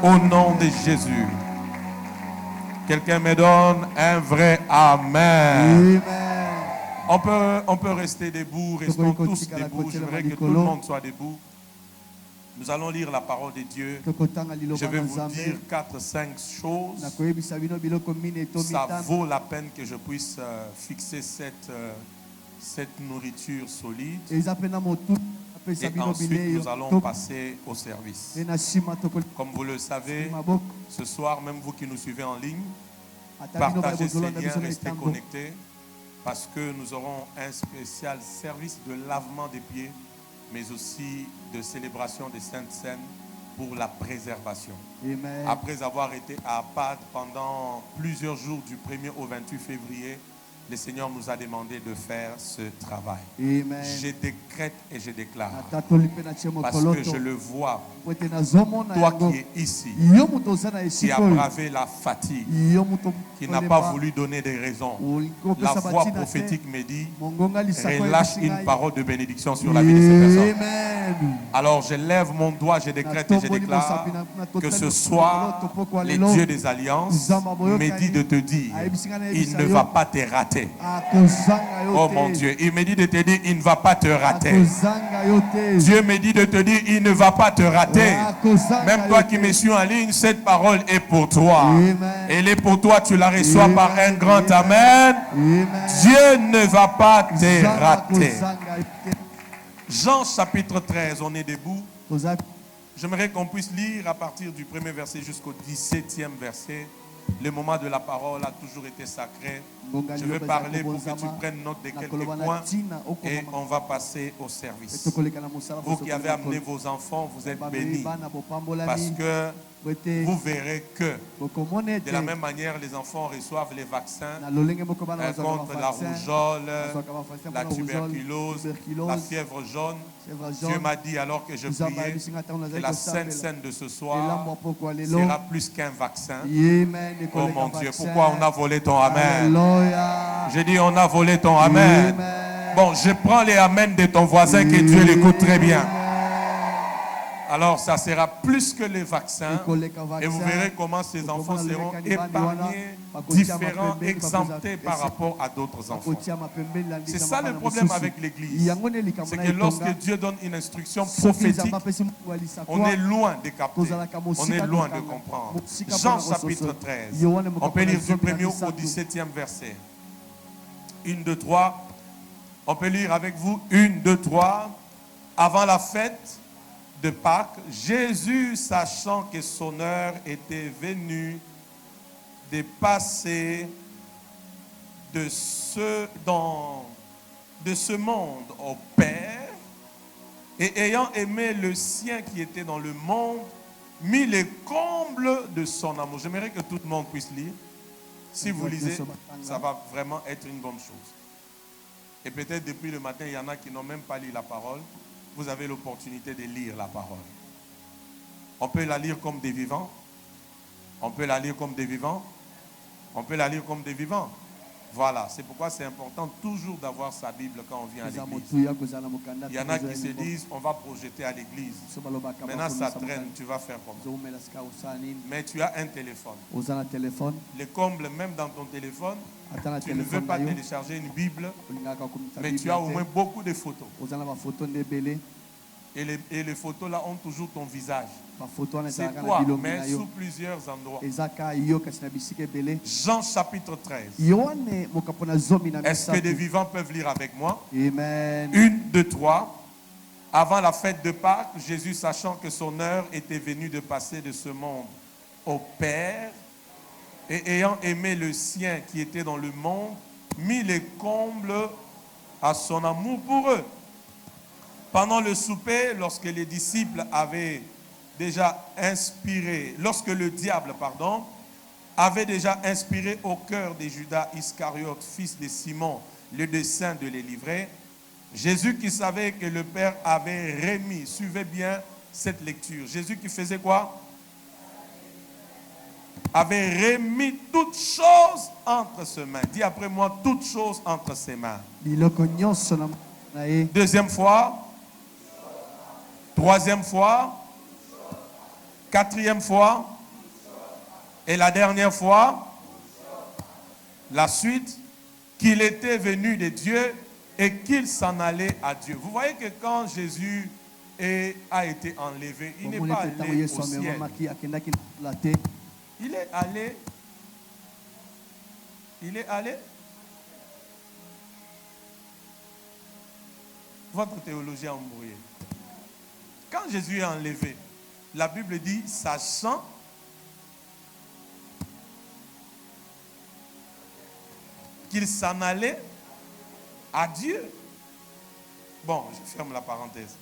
Au nom de Jésus. Quelqu'un me donne un vrai Amen. On peut rester debout, restons tous debout. J'aimerais que tout le monde soit debout. Nous allons lire la parole de Dieu. Je vais vous dire 4-5 choses. Ça vaut la peine que je puisse fixer cette nourriture solide. Et ensuite, nous allons passer au service. Comme vous le savez, ce soir, même vous qui nous suivez en ligne, partagez ces liens, restez connectés, parce que nous aurons un spécial service de lavement des pieds, mais aussi de célébration des Saintes Seines pour la préservation. Amen. Après avoir été à Apad pendant plusieurs jours du 1er au 28 février, le Seigneur nous a demandé de faire ce travail. Amen. Je décrète et je déclare, parce que je le vois, toi qui es ici, qui a bravé la fatigue, qui n'a pas voulu donner des raisons, la voix prophétique me dit, relâche une parole de bénédiction sur la vie de ces personnes. Alors je lève mon doigt, je décrète et je déclare que ce soir, les dieux des alliances me dit de te dire, il ne va pas te rater. Oh mon Dieu, il me dit de te dire, il ne va pas te rater. Dieu me dit de te dire, il ne va pas te rater. Même toi qui me suis en ligne, cette parole est pour toi. Elle est pour toi, tu la reçois par un grand Amen. Dieu ne va pas te rater. Jean chapitre 13, on est debout. J'aimerais qu'on puisse lire à partir du premier verset jusqu'au 17e verset. Le moment de la parole a toujours été sacré. Je vais parler pour que tu prennes note de quelques points et on va passer au service. Vous qui avez amené vos enfants, vous êtes bénis parce que vous verrez que de la même manière, les enfants reçoivent les vaccins contre la rougeole, la tuberculose, la fièvre jaune. Dieu m'a dit alors que je priais que la Sainte Seine de ce soir sera plus qu'un vaccin. Oh mon Dieu, pourquoi on a volé ton Amen? J'ai dit on a volé ton Amen. Bon, je prends les Amen de ton voisin, que Dieu l'écoute très bien. Alors ça sera plus que les vaccins et vous verrez comment ces enfants seront épargnés, différents, exemptés par rapport à d'autres enfants. C'est ça le problème avec l'église. C'est que lorsque Dieu donne une instruction prophétique, on est loin de capter, on est loin de comprendre. Jean chapitre 13, on peut lire du 1er au 17e verset. 1, 2, 3. On peut lire avec vous 1, 2, 3. Avant la fête de Pâques, Jésus, sachant que son heure était venue de passer de ce monde au Père, et ayant aimé le sien qui était dans le monde, mit les combles de son amour. J'aimerais que tout le monde puisse lire. Si vous lisez, ça va vraiment être une bonne chose. Et peut-être depuis le matin, il y en a qui n'ont même pas lu la parole. Vous avez l'opportunité de lire la parole. On peut la lire comme des vivants. On peut la lire comme des vivants. On peut la lire comme des vivants. Voilà, c'est pourquoi c'est important toujours d'avoir sa Bible quand on vient à l'église. Il y en a qui se disent, on va projeter à l'église. Maintenant, ça traîne, tu vas faire comment? Mais tu as un téléphone. Le comble, même dans ton téléphone, tu ne veux pas télécharger une Bible, mais tu as au moins beaucoup de photos. Et les photos là ont toujours ton visage. C'est toi, mais sous plusieurs endroits. Jean chapitre 13. Est-ce que des vivants peuvent lire avec moi? Amen. 1, 2, 3. Avant la fête de Pâques, Jésus, sachant que son heure était venue de passer de ce monde au Père, et ayant aimé le sien qui était dans le monde, mit les combles à son amour pour eux. Pendant le souper, lorsque les disciples avaient déjà inspiré, lorsque le diable, avait déjà inspiré au cœur de Judas Iscariote, fils de Simon, le dessein de les livrer, Jésus qui savait que le Père avait remis, suivez bien cette lecture, Jésus qui faisait quoi? Avait remis toutes choses entre ses mains. Dis après moi, toutes choses entre ses mains. Deuxième fois. Troisième fois. Quatrième fois. Et la dernière fois. La suite. Qu'il était venu de Dieu et qu'il s'en allait à Dieu. Vous voyez que quand Jésus a été enlevé, il n'est pas allé au ciel. Il est allé. Il est allé. Votre théologie a embrouillé. Quand Jésus est enlevé, la Bible dit, sachant qu'il s'en allait à Dieu. Bon, je ferme la parenthèse.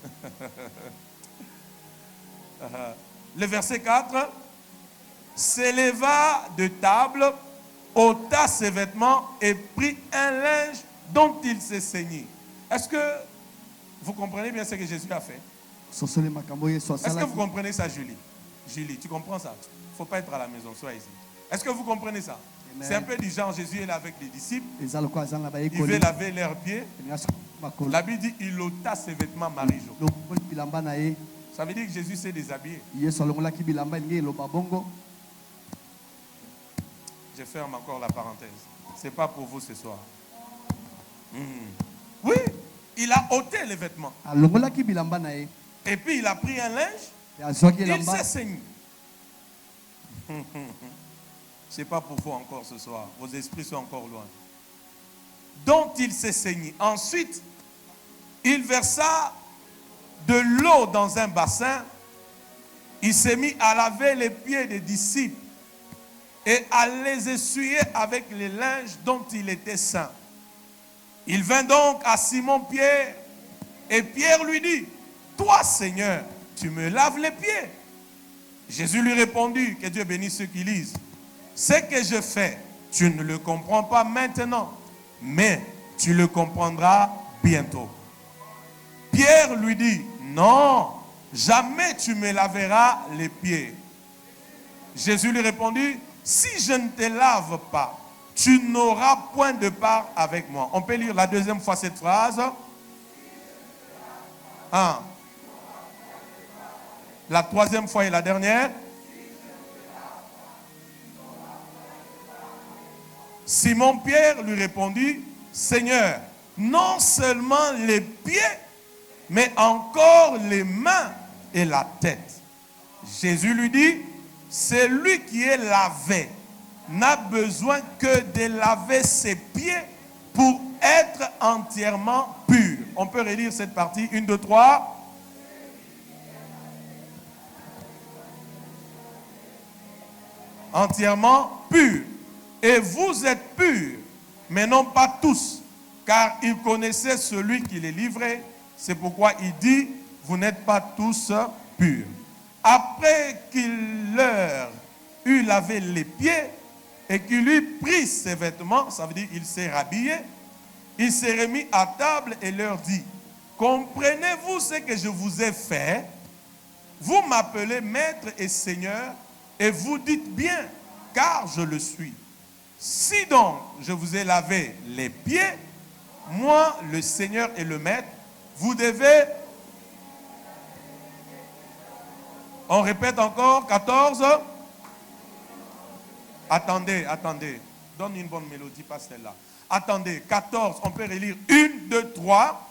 Le verset 4. S'éleva de table, ôta ses vêtements et prit un linge dont il s'est saigné. Est-ce que vous comprenez bien ce que Jésus a fait? Est-ce que vous comprenez ça, Julie? Julie, tu comprends ça? Il ne faut pas être à la maison, sois ici. Est-ce que vous comprenez ça? C'est un peu du genre, Jésus est là avec les disciples. Il veut laver leurs pieds. La Bible dit, il ôta ses vêtements Marie-Jo. Ça veut dire que Jésus s'est déshabillé. Je ferme encore la parenthèse. Ce n'est pas pour vous ce soir. Oui, il a ôté les vêtements. Et puis il a pris un linge. Il s'est saigné. Ce n'est pas pour vous encore ce soir. Vos esprits sont encore loin. Dont il s'est saigné. Ensuite, il versa de l'eau dans un bassin. Il s'est mis à laver les pieds des disciples et à les essuyer avec les linges dont il était saint. Il vint donc à Simon-Pierre et Pierre lui dit, « Toi, Seigneur, tu me laves les pieds. » Jésus lui répondit, que Dieu bénisse ceux qui lisent, « Ce que je fais, tu ne le comprends pas maintenant, mais tu le comprendras bientôt. » Pierre lui dit, « Non, jamais tu me laveras les pieds. » Jésus lui répondit, « Si je ne te lave pas, tu n'auras point de part avec moi. » On peut lire la deuxième fois cette phrase. La troisième fois et la dernière. Simon-Pierre lui répondit, « Seigneur, non seulement les pieds, mais encore les mains et la tête. » Jésus lui dit, « Celui qui est lavé n'a besoin que de laver ses pieds pour être entièrement pur. » On peut relire cette partie. 1, 2, 3. Entièrement pur. Et vous êtes purs, mais non pas tous, car il connaissait celui qui les livrait. C'est pourquoi il dit, vous n'êtes pas tous purs. Après qu'il leur eut lavé les pieds et qu'il eut pris ses vêtements, ça veut dire il s'est rhabillé, il s'est remis à table et leur dit, comprenez-vous ce que je vous ai fait? Vous m'appelez maître et seigneur et vous dites bien, car je le suis. Si donc je vous ai lavé les pieds, moi le Seigneur et le maître, vous devez, on répète encore, 14. Attendez, donne une bonne mélodie, pas celle-là. Attendez, 14, on peut relire 1, 2, 3.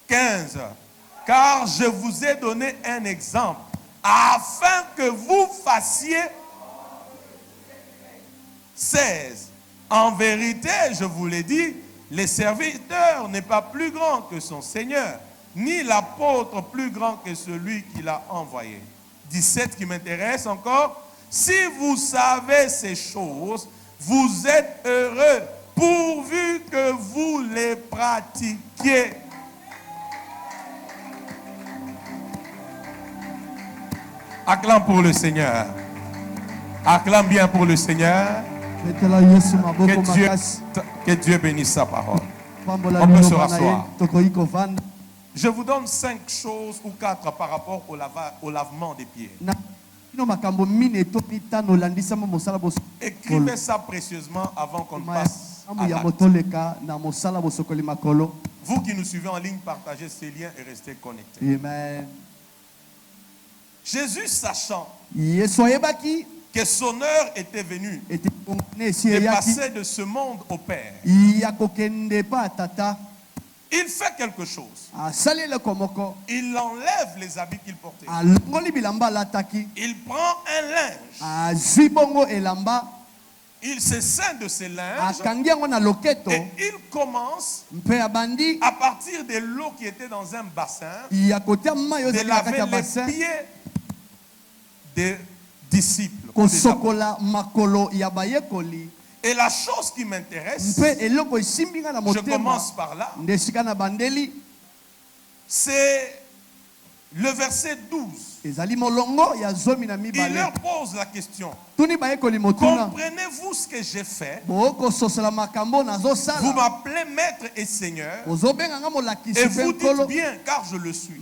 15. Car je vous ai donné un exemple, afin que vous fassiez. 16. En vérité, je vous l'ai dit, le serviteur n'est pas plus grand que son Seigneur, ni l'apôtre plus grand que celui qui l'a envoyé. 17 qui m'intéresse encore. Si vous savez ces choses, vous êtes heureux, pourvu que vous les pratiquiez. Acclame pour le Seigneur. Acclame bien pour le Seigneur. Que Dieu bénisse sa parole. On peut se rasseoir. Je vous donne 5 choses ou 4 par rapport au lavement des pieds. Écrivez ça précieusement avant qu'on passe à l'acte. Vous qui nous suivez en ligne, partagez ces liens et restez connectés. Amen. Jésus, sachant que son heure était venue de passer de ce monde au Père, il fait quelque chose. Il enlève les habits qu'il portait. Il prend un linge. Il se ceint de ses linges et il commence, à partir de l'eau qui était dans un bassin, de laver les pieds des disciples. Et la chose qui m'intéresse, je commence par là, c'est le verset 12. Il leur pose la question: comprenez-vous ce que j'ai fait? Vous m'appelez maître et seigneur, et vous dites bien, car je le suis.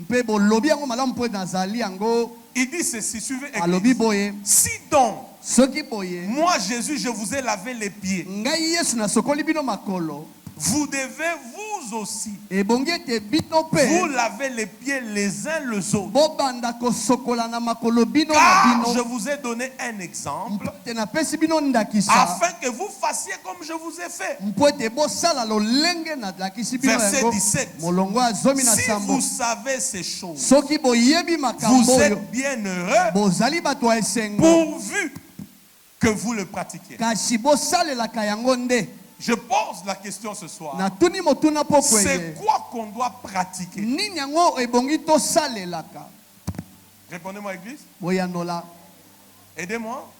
Il dit ceci, suivez Église. Si donc, moi Jésus, je vous ai lavé les pieds, vous devez vous aussi vous lavez les pieds les uns les autres. Car je vous ai donné un exemple afin que vous fassiez comme je vous ai fait. Verset 17. Si vous savez ces choses, vous êtes bien heureux pourvu que vous le pratiquiez. Je pose la question ce soir. C'est quoi qu'on doit pratiquer? Répondez-moi, Église. Aidez-moi.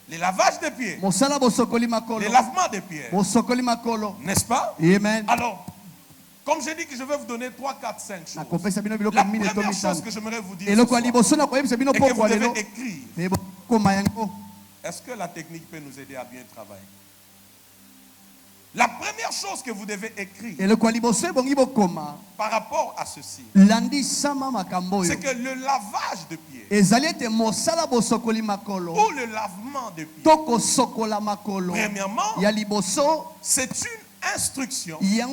Les lavages des pieds. Les lavements des pieds. N'est-ce pas? Amen. Alors, comme j'ai dit que je vais vous donner 3, 4, 5 choses. La première chose que j'aimerais vous dire ce soir, et que vous devez écrire. Est-ce que la technique peut nous aider à bien travailler? La première chose que vous devez écrire par rapport à ceci, c'est que le lavage de pieds ou le lavement de pieds, premièrement, c'est une instruction, une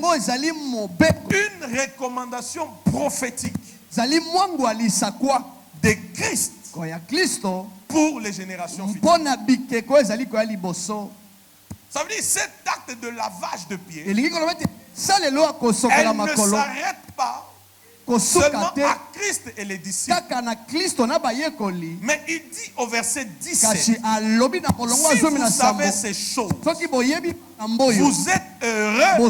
recommandation prophétique de Christ pour les générations futures. Ça veut dire cet acte de lavage de pieds, elle ne s'arrête pas seulement à Christ et les disciples. Mais il dit au verset 17, si vous savez ces choses, vous êtes heureux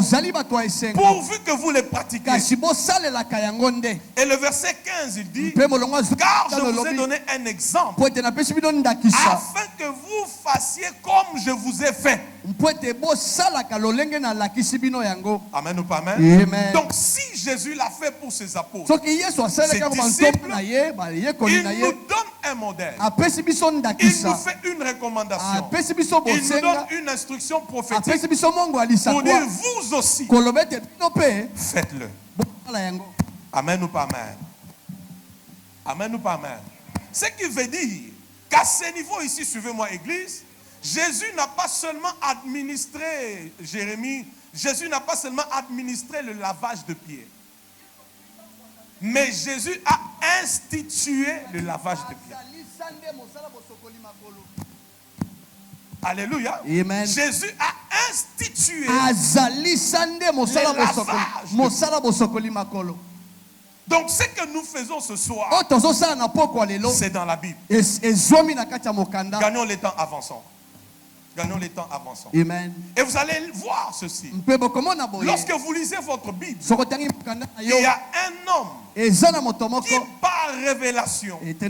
pourvu que vous les pratiquiez. Et le verset 15, il dit, car je vous ai donné un exemple afin que vous fassiez comme je vous ai fait. Amen ou pas amen? Amen. Donc si Jésus l'a fait pour ses apôtres, ses disciples, il nous donne un modèle. Il nous fait une recommandation. Il nous donne une instruction prophétique pour dire vous aussi, faites-le. Amen ou pas amen? Amen ou pas amen? Ce qui veut dire qu'à ce niveau ici, suivez-moi Église, Jésus n'a pas seulement administré, Jésus n'a pas seulement administré le lavage de pieds, mais Jésus a institué le lavage de pieds. Alléluia. Amen. Jésus a institué le lavage. Donc ce que nous faisons ce soir, c'est dans la Bible. Gagnons les temps avançant. Gagnons les temps avançant. Amen. Et vous allez voir ceci. Lorsque vous lisez votre Bible, il y a un homme qui par révélation a été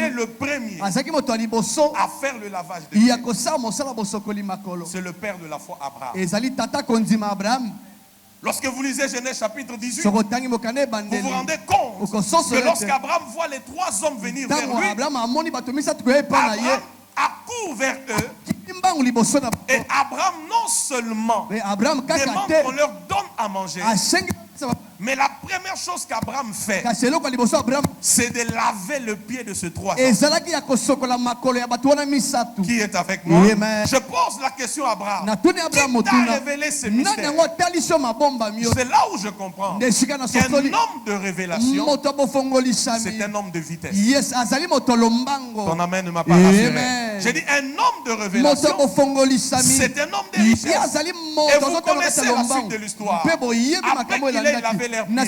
le premier à faire le lavage de pieds. C'est le père de la foi, Abraham. Lorsque vous lisez Genèse chapitre 18, vous vous rendez compte que lorsqu'Abraham voit les 3 hommes venir vers lui, Abraham accourt vers eux. Et Abraham non seulement demande qu'on leur donne à manger, Mais la première chose qu'Abraham fait, c'est de laver le pied de ce 3 ans. Qui est avec moi? Je pose la question à Abraham. Qui t'a révélé ce mystère? C'est là où je comprends qu'un homme de révélation, c'est un homme de vitesse. Ton amen ne m'a pas rassuré. J'ai dit un homme de révélation, c'est un homme de richesse. Et vous connaissez la suite de l'histoire. Après qu'il ait lavé leurs pieds,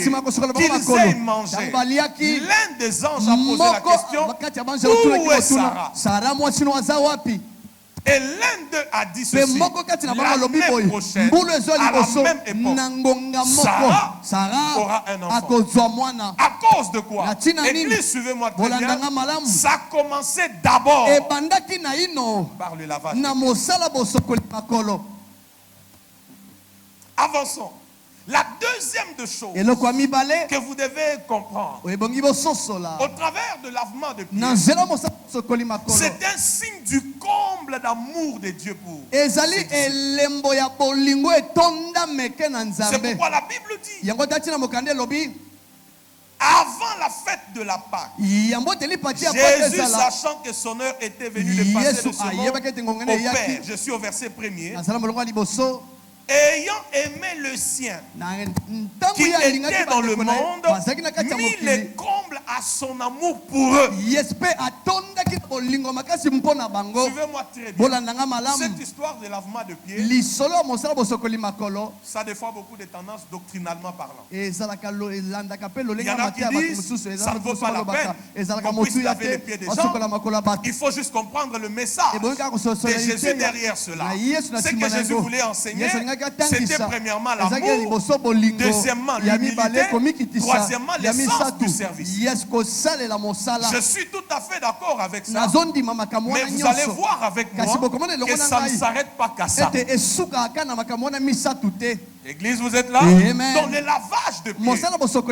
qu'ils aient mangé, l'un des anges a posé la question, où est Sarah? Et l'un d'eux a dit ceci: l'année prochaine, à la même époque, Sarah aura un enfant. À cause de quoi? Église, suivez-moi très bien. Ça a commencé d'abord par le lavage. Avançons. La deuxième de choses que vous devez comprendre, au travers de lavement de pieds, c'est un signe du comble d'amour de Dieu pour. C'est pourquoi la Bible dit, avant la fête de la Pâque, Jésus, sachant que son heure était venue de passer de ce monde au Père, je suis au verset 1er, ayant aimé le sien qui était dans le monde, mit les combles à son amour pour eux. Suivez-moi très bien. Cette histoire de lavement de pieds, ça a des fois beaucoup de tendances doctrinalement parlant. Il y en a qui disent ça ne vaut pas la peine qu'on puisse laver les pieds des gens. Il faut juste comprendre le message de Jésus derrière cela. Ce que Jésus voulait enseigner, c'était premièrement l'amour, deuxièmement l'humilité, troisièmement l'essence du service. Je suis tout à fait d'accord avec ça, mais vous allez voir avec moi que ça ne s'arrête pas qu'à ça. Église, vous êtes là? Dans le lavage de pieds.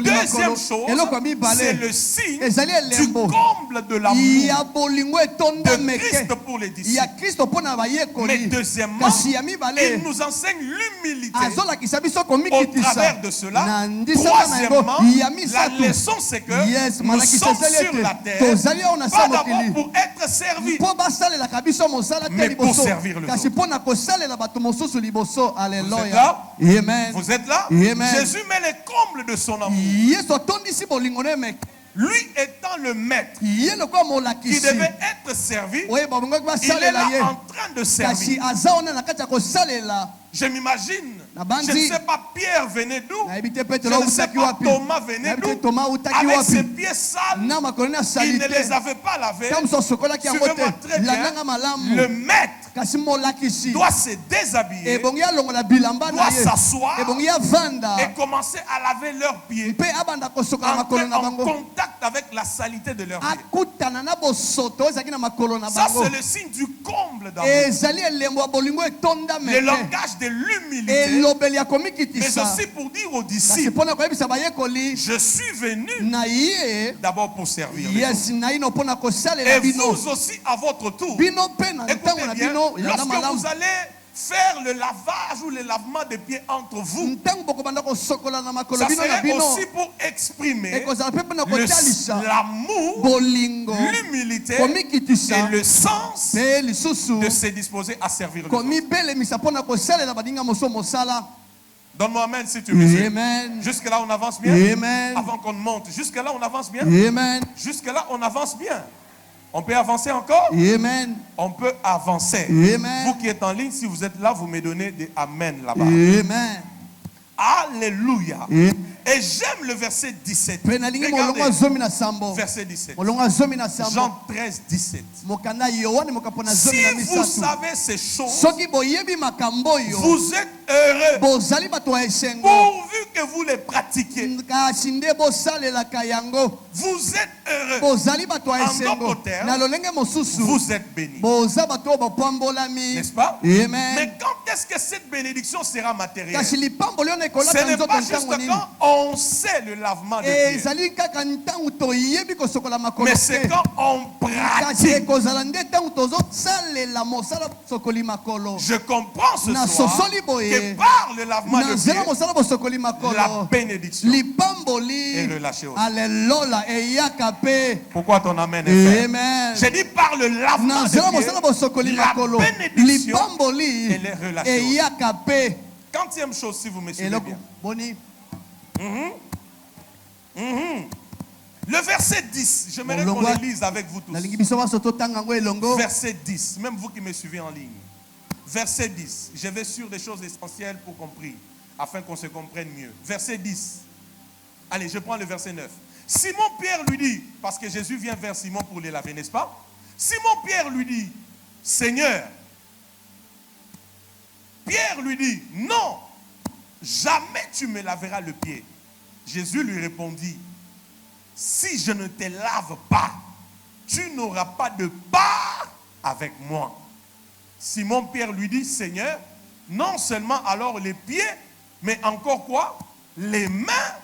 Deuxième chose, c'est le signe du comble de l'amour de Christ pour les disciples. Mais deuxièmement, il nous enseigne l'humilité au travers de cela. Troisièmement, la leçon, c'est que nous sommes sur la terre, pas d'abord pour être servis, mais pour servir le monde. Alléluia. Vous êtes là? Jésus met les combles de son amour. Lui étant le maître qui devait être servi, il est là en train de servir. Je m'imagine, je ne sais pas, Pierre venait d'où, je ne sais pas, Thomas venait d'où, avec ses pieds sales, il ne les avait pas lavés. Suivez-moi très bien, le maître doit se déshabiller, doit s'asseoir et commencer à laver leurs pieds, en contact avec la salité de leurs pieds. Ça, c'est le signe du comble d'amour, le langage de l'humilité, mais aussi pour dire aux disciples, je suis venu d'abord pour servir les autres. Et vous aussi à votre tour, écoutez bien, lorsque vous allez faire le lavage ou le lavement des pieds entre vous, ça serait aussi pour exprimer l'amour, l'humilité et le sens de se disposer à servir les autres. Donne-moi amen si tu me suis. Jusque-là, on avance bien. Avant qu'on monte. Jusque-là, on avance bien. Jusque-là, on avance bien. On peut avancer encore? On peut avancer. Vous qui êtes en ligne, si vous êtes là, vous me donnez des amen là-bas. Alléluia. Et j'aime le verset 17. Regardez, verset 17. Jean 13, 17. Si vous savez ces choses, vous êtes heureux, pourvu que vous les pratiquiez. Vous êtes heureux. En d'autres termes, vous êtes bénis. N'est-ce pas? Mais quand est-ce que cette bénédiction sera matérielle? kasi lipambo lio nekola Ce n'est kanzo pas juste quand on sait le lavement de pieds. ezali kaka ntango toyebi kosokola makolo Mais c'est quand on kasi pratique. ekozala nde ntango tozosalela mosala bosokoli makolo Je comprends ce na soir sosoli boye que par le lavement na de nzela pieds, mosala bosokoli la makolo bénédiction lipamboli est relâchée aussi. alelola eyaka pe Pourquoi ton amen est fait? amen J'ai dit par le lavement na de nzela mosala bosokoli pieds, la makolo bénédiction, lipamboli elle est relâchée aussi. eyaka pe Quantième chose, si vous me suivez eloko bien. boni Le verset 10, j'aimerais qu'on le lise avec vous tous. nalingi biso baso totanga yango elongo Verset 10, même vous qui me suivez en ligne. Verset 10, je vais sur des choses essentielles pour compris, afin qu'on se comprenne mieux. Verset 10. Allez, je prends le verset 9. Simon-Pierre lui dit, parce que Jésus vient vers Simon pour les laver, n'est-ce pas? Simon-Pierre lui dit, Seigneur. Pierre lui dit, non, jamais tu me laveras le pied. Jésus lui répondit, si je ne te lave pas, tu n'auras pas de part avec moi. Simon-Pierre lui dit, Seigneur, non seulement alors les pieds, mais encore quoi? Les mains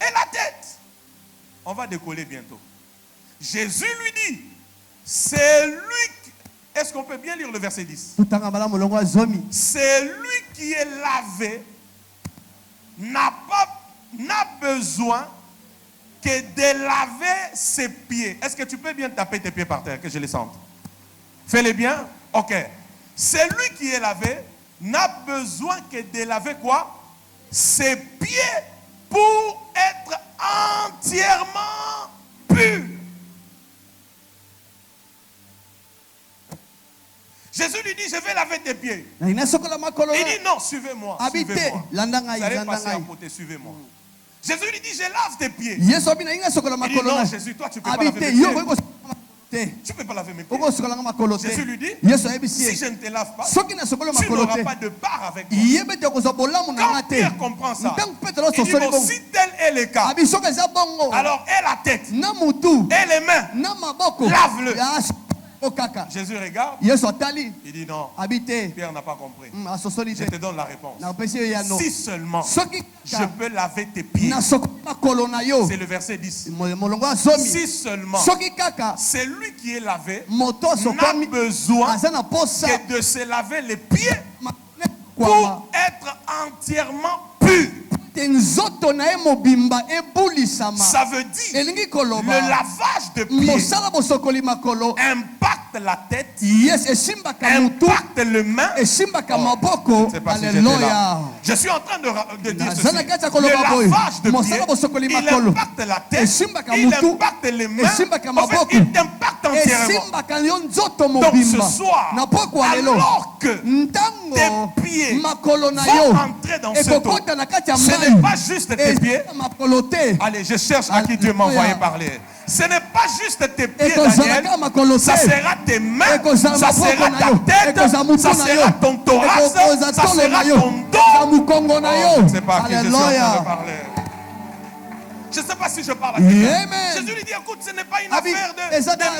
et la tête. On va décoller bientôt. Jésus lui dit, c'est lui qui... Est-ce qu'on peut bien lire le verset 10? C'est lui qui est lavé n'a besoin que de laver ses pieds. Est-ce que tu peux bien taper tes pieds par terre, que je les sente? Fais-les bien. Ok. Celui qui est lavé n'a besoin que de laver quoi? Ses pieds pour être entièrement pur. Jésus lui dit, je vais laver tes pieds. Il dit, non, suivez-moi. Suivez-moi. Vous allez passer à côté, suivez-moi. Jésus lui dit, je lave tes pieds. Il dit, non, Jésus, toi, tu ne peux pas laver mes pieds. Tu ne peux pas laver mes pieds. Jésus lui dit, si je ne te lave pas, tu n'auras pas de part avec moi. Quand Pierre comprend ça, il dit, bon, si tel est le cas, alors et la tête, et les mains, lave-le. Jésus regarde, il dit non, Pierre n'a pas compris. Je te donne la réponse. Si seulement je peux laver tes pieds, c'est le verset 10. Si seulement celui qui est lavé n'a besoin que de se laver les pieds pour être entièrement pur. Ça veut dire le lavage de pieds impacte la tête, impacte le main. C'est pas si j'étais là. Je suis en train de dire ceci. Le lavage de pieds, il impacte la tête, il impacte les mains, en fait, il t'impacte entièrement. Donc ce soir, alors que tes pieds vont entrer dans cette eau, ce n'est pas juste tes pieds. Allez, je cherche à qui Dieu m'a envoyé parler. Ce n'est pas juste tes pieds, Daniel. Ça sera tes mains, ça sera ta tête, ça sera ton thorax, ça sera ton dos. Je ne sais pas à qui je suis en train de parler. Je ne sais pas si je parle à quelqu'un. Jésus lui dit, écoute, ce n'est pas une affaire de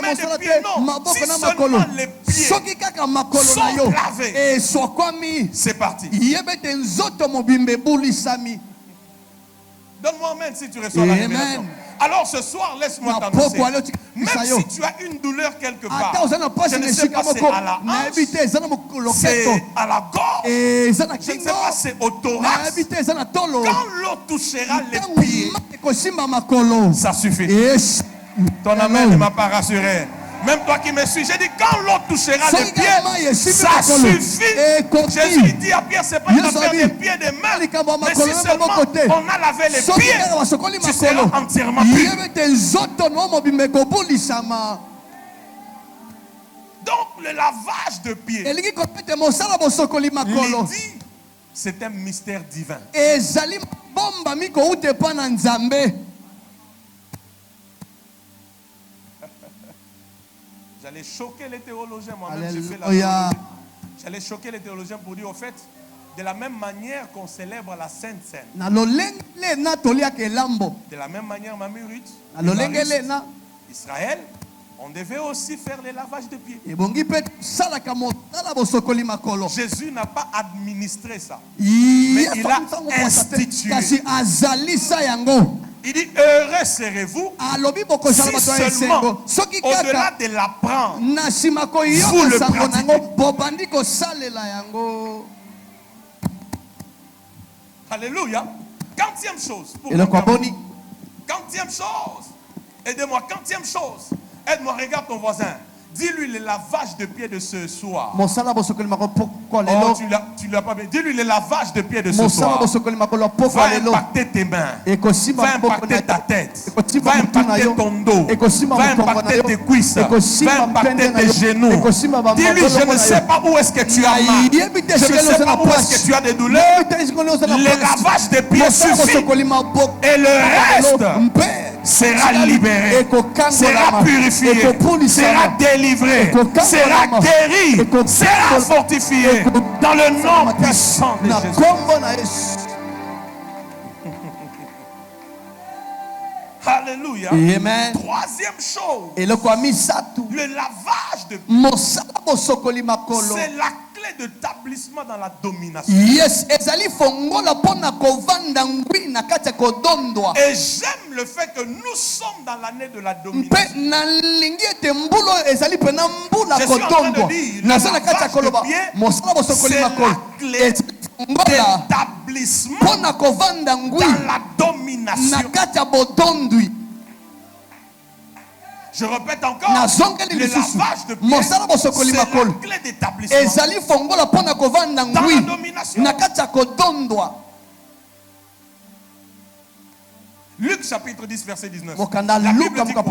mains, de pieds, non. Si seulement les pieds sont lavés, c'est parti. Donne-moi amen si tu reçois la révélation. Alors ce soir, laisse-moi t'annoncer. Même si tu as une douleur quelque part, je ne sais pas si c'est à la hanche, c'est à la gorge, je ne sais pas si c'est au thorax. Quand l'eau touchera les pieds, ça suffit. Ton amen ne m'a pas rassuré. Même toi qui me suis, j'ai dit quand l'eau touchera les pieds, ça suffit. Jésus dit à Pierre, c'est pas une affaire des pieds et des mains. Mais si seulement on a lavé les pieds, tu seras entièrement pur. Donc le lavage de pieds, il dit, c'est un mystère divin. J'allais choquer les théologiens, moi-même j'ai fait la théologie. J'allais choquer les théologiens pour dire au fait, de la même manière qu'on célèbre la Sainte Seine, de la même manière, Mamie Ruth, Israël, on devait aussi faire les lavages de pieds. Jésus n'a pas administré ça, mais il a institué. Il dit, heureux serez-vous si seulement au-delà de l'apprendre, vous le pratiquez. Alléluia. Quantième chose. Quantième chose. Aidez-moi. Quantième chose. Aide-moi, regarde ton voisin. Dis-lui le lavage de pieds de ce soir. Oh, tu l'as pas bien. Dis-lui le lavage de pieds de ce soir. Va impacter tes mains. Va impacter ta tête. Va impacter ton dos. Va impacter tes cuisses. Va impacter tes genoux. Dis-lui, je ne sais pas où est-ce que tu as mal. Je ne sais pas où est-ce que tu as des douleurs. Le lavage de pieds suffit. Et le reste sera libéré, sera purifié, sera délivré, sera guéri, sera fortifié dans le nom puissant de Jésus. Alléluia. Amen. Troisième chose, le lavage de pieds. C'est la clé d'établissement dans la domination. Yes, et j'aime le fait que nous sommes dans l'année de la domination. Je suis en train de dire, le lavage de pieds, c'est la clé d'établissement dans la domination. Je répète encore, le lavage de pieds, c'est la clé d'établissement dans la domination. Luc chapitre 10 verset 19. La Bible dit quoi?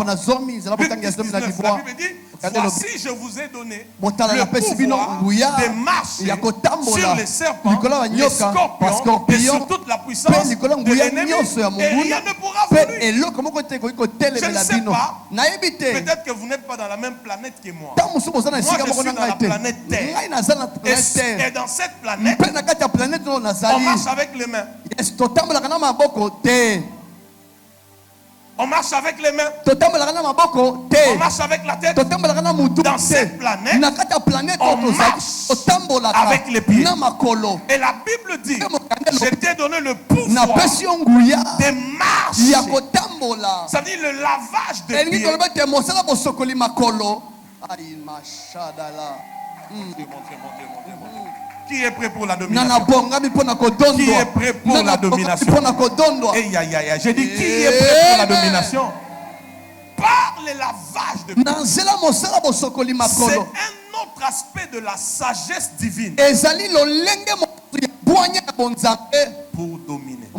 Luc 10, 19, la Bible dit, voici je vous ai donné le pouvoir de marcher sur les serpents, les scorpions et sur toute la puissance de l'ennemi, et rien ne pourra vous nuire. Je ne sais pas, peut-être que vous n'êtes pas dans la même planète que moi. Moi je suis dans la planète Terre. Et dans cette planète, on marche avec les mains. On marche avec les mains. On marche avec la tête. Dans cette planète, on marche avec les pieds. Et la Bible dit, je t'ai donné le pouvoir de marcher. Ça dit le lavage de pieds. Qui est prêt pour la domination? Qui est prêt pour la domination? J'ai dit qui est prêt pour la domination? Par le lavage de pieds. C'est un autre aspect de la sagesse divine. Pour dominer.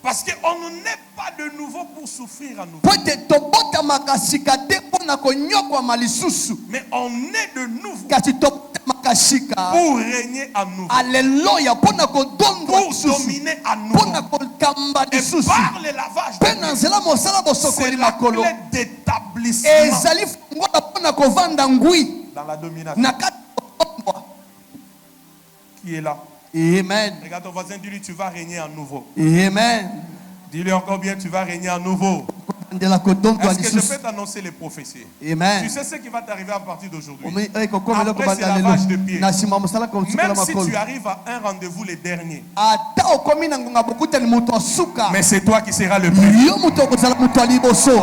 Parce qu'on n'est pas de nouveau pour souffrir à nouveau. Mais on est de nouveau pour régner à nouveau. Alléluia. Pour dominer à nouveau. Et par le lavage de pieds, c'est la clé d'établissement dans la domination. Qui est là? Amen. Regarde ton voisin, dis-lui, tu vas régner à nouveau. Amen. Dis-lui encore bien, tu vas régner à nouveau. Est-ce que je peux t'annoncer les prophéties? Amen. Tu sais ce qui va t'arriver à partir d'aujourd'hui. Après ce lavage de pieds, même si tu arrives à un rendez-vous les derniers, mais c'est toi qui seras le premier.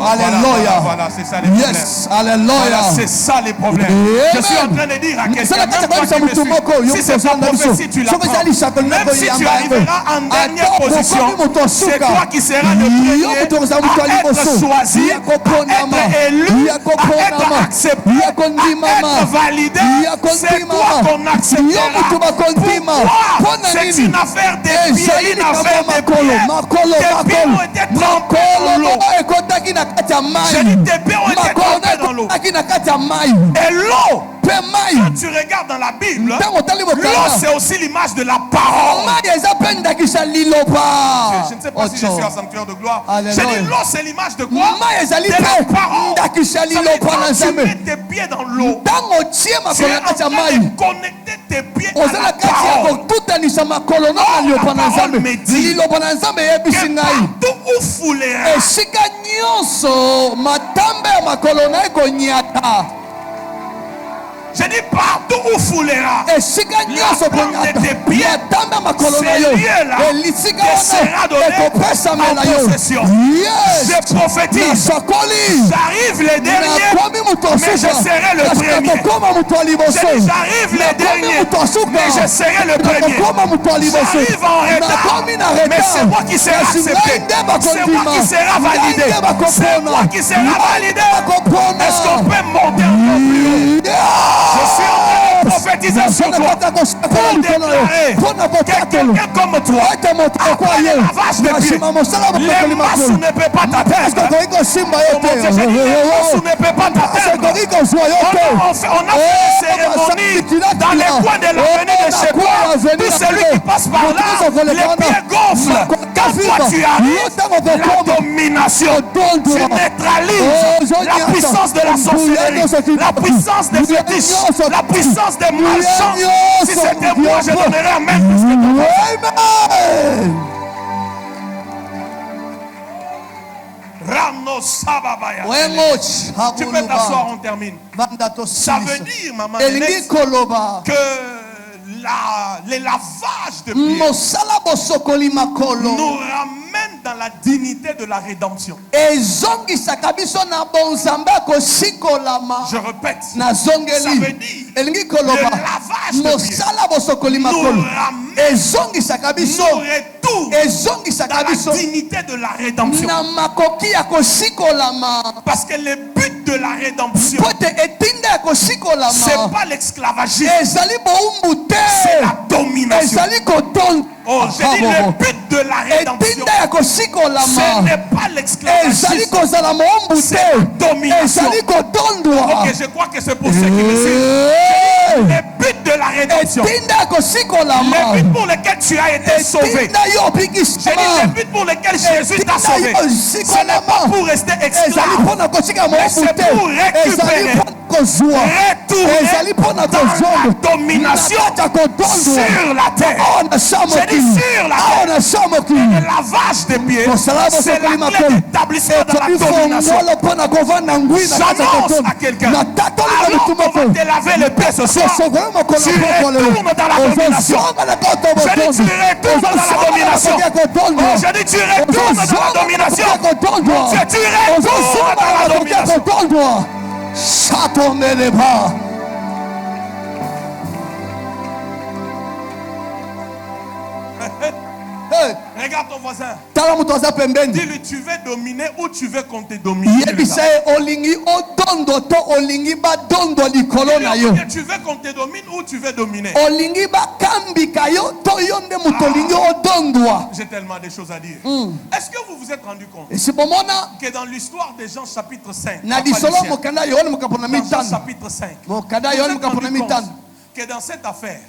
Alléluia. Voilà, c'est ça les problèmes. Yes, alléluia. Voilà, c'est ça les problèmes. Je suis en train de dire à quelqu'un, même toi qui me suis, si c'est ta prophétie, tu l'apprends. Même si tu arriveras en dernière position, c'est toi qui seras le premier à être choisi, à être élu, à être accepté, à être validé. C'est toi qu'on acceptera. Pourquoi? C'est une affaire de pieds, une affaire de pieds. Tes pieds ont été trempés dans l'eau. J'ai dit tes pieds ont été trempés dans l'eau. Et l'eau, quand tu regardes dans la Bible, l'eau c'est aussi l'image de la parole. Je ne sais pas si je suis un sanctuaire de gloire. J'ai dit l'eau c'est l'image de quoi? De la parole. Ça veut dire quand tu mets tes pieds dans l'eau, tu es en train de connecter tes pieds à la parole. La parole me dit que partout où foulera, Je dis partout où foulera esika la nyonso plante de bonyata tes pieds, matanda makolo na ce yo lieu-là elisika te sera wana donné ekopesamela en yo. possession. Yes, Je prophétise, nasakoli j'arrive les derniers, nakomi moto mais je asuka serai le kasi premier. nakokoma moto ya Je liboso dis, j'arrive les nakomi derniers, moto asuka mais je serai le premier. nakokoma moto ya liboso J'arrive en retard, nakomi na mais retard c'est moi qui sera kasi ngai accepté. nde C'est moi bakondima qui sera validé. ngai nde bakopona C'est moi qui sera validé. bakopona Est-ce qu'on peut monter encore plus haut? Je suis en train de prophétiser sur toi pour déclarer que quelqu'un comme toi, après le lavage de pied, les masses ne peuvent pas t'atteindre. Je dis, les masses ne peuvent pas t'atteindre. On a fait des cérémonies dans les coins de l'avenue de chez toi. Tout celui qui passe par là, les pieds gonflent. Quand toi tu arrives, la domination, tu neutralises la puissance de la sorcellerie, la puissance des fétiches, la puissance des marchands. Si c'était moi, je donnerais un même plus que toi. Amen. Ramo Sababaya. Tu peux t'asseoir, on termine. Ça veut dire, maman, que les lavages de pieds nous ramènent dans la dignité de la rédemption. Je répète, ça veut dire le lavage de pieds nous ramène, nous retourne dans la dignité de la rédemption. Parce que le but de la rédemption, c'est pas l'esclavagisme, c'est la domination. Oh, j'ai dit le but de la rédemption, ce n'est pas l'esclavagisme, c'est la domination. Ok, je crois que c'est pour ceux qui me suivent. Le but de la rédemption, le but pour lequel tu as été sauvé, j'ai dit le but pour lequel Jésus t'a sauvé, ce n'est pas pour rester esclave, mais c'est pour récupérer, retourner dans la domination sur la terre. J'ai dit sur la terre. Et le lavage des pieds, c'est la clé d'établissement dans la domination. J'annonce à quelqu'un, alors qu'on va te laver les pieds ce soir, tu retournes dans la domination. Je dis tu retournes dans la domination. Je dis tu retournes dans la domination. Tu retournes dans la domination. Regarde ton voisin. Dis-lui, tu veux dominer ou tu veux qu'on te domine. Tu veux qu'on te domine ou tu veux dominer. J'ai tellement de choses à dire. Est-ce que vous vous êtes rendu compte que dans l'histoire de Jean chapitre 5, dans Jean chapitre 5, vous vous êtes rendu compte que dans cette affaire,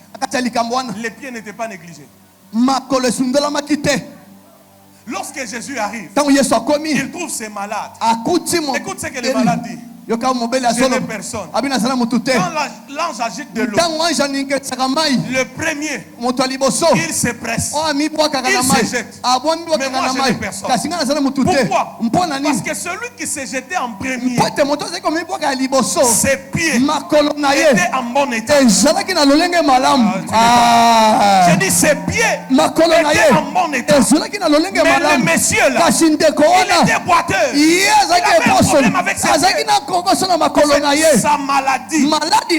les pieds n'étaient pas négligés. Lorsque Jésus arrive, il trouve ses malades. Écoute ce que les malades disent. Je n'ai personne. Quand l'ange agite de l'eau, le premier, il se presse, il se jette. Mais moi je n'ai personne. Pourquoi? Parce que celui qui s'est jeté en premier, ses pieds étaient en bon état. J'ai dit ses pieds étaient en bon état. Mais le monsieur là, il était boiteux. Il avait un problème avec ses pieds. Sa maladie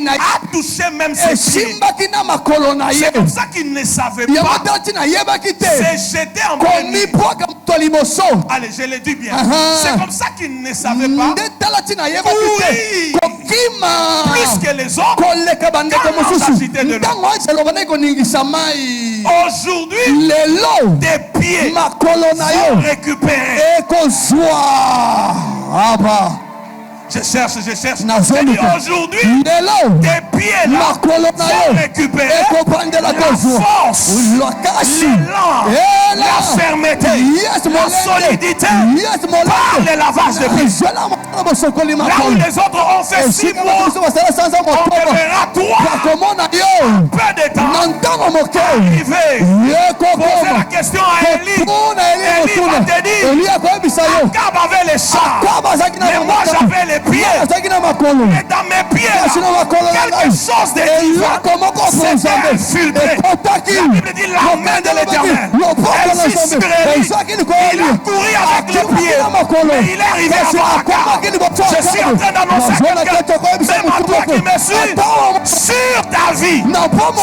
a touché même ses pieds. C'est comme ça qu'il ne savait pas. C'est jeté en premier. Allez, je le dis bien. C'est comme ça qu'il ne savait pas. Oui, plus que les autres, quand l'ange agitait de l'eau. Aujourd'hui, des pieds sont récupérés. Je cherche. Aujourd'hui, tes pieds là sont récupérés. La force, l'élan, la fermeté, la solidité par le lavage de pieds. Là où les autres ont fait 6 mois, on te verra toi, peu de temps, arriver, poser la question à Élie. Élie va te dire, Akab avait les chars, mais moi j'avais les pieds. Et dans mes pieds, quelque chose de divin s'était infiltré. La Bible dit la main de l'Éternel. Elle fut sur Élie. Il a couru avec les pieds. Mais il est arrivé avant Akab. Je suis en train d'annoncer à quelqu'un, même à toi qui me suis, sur ta vie,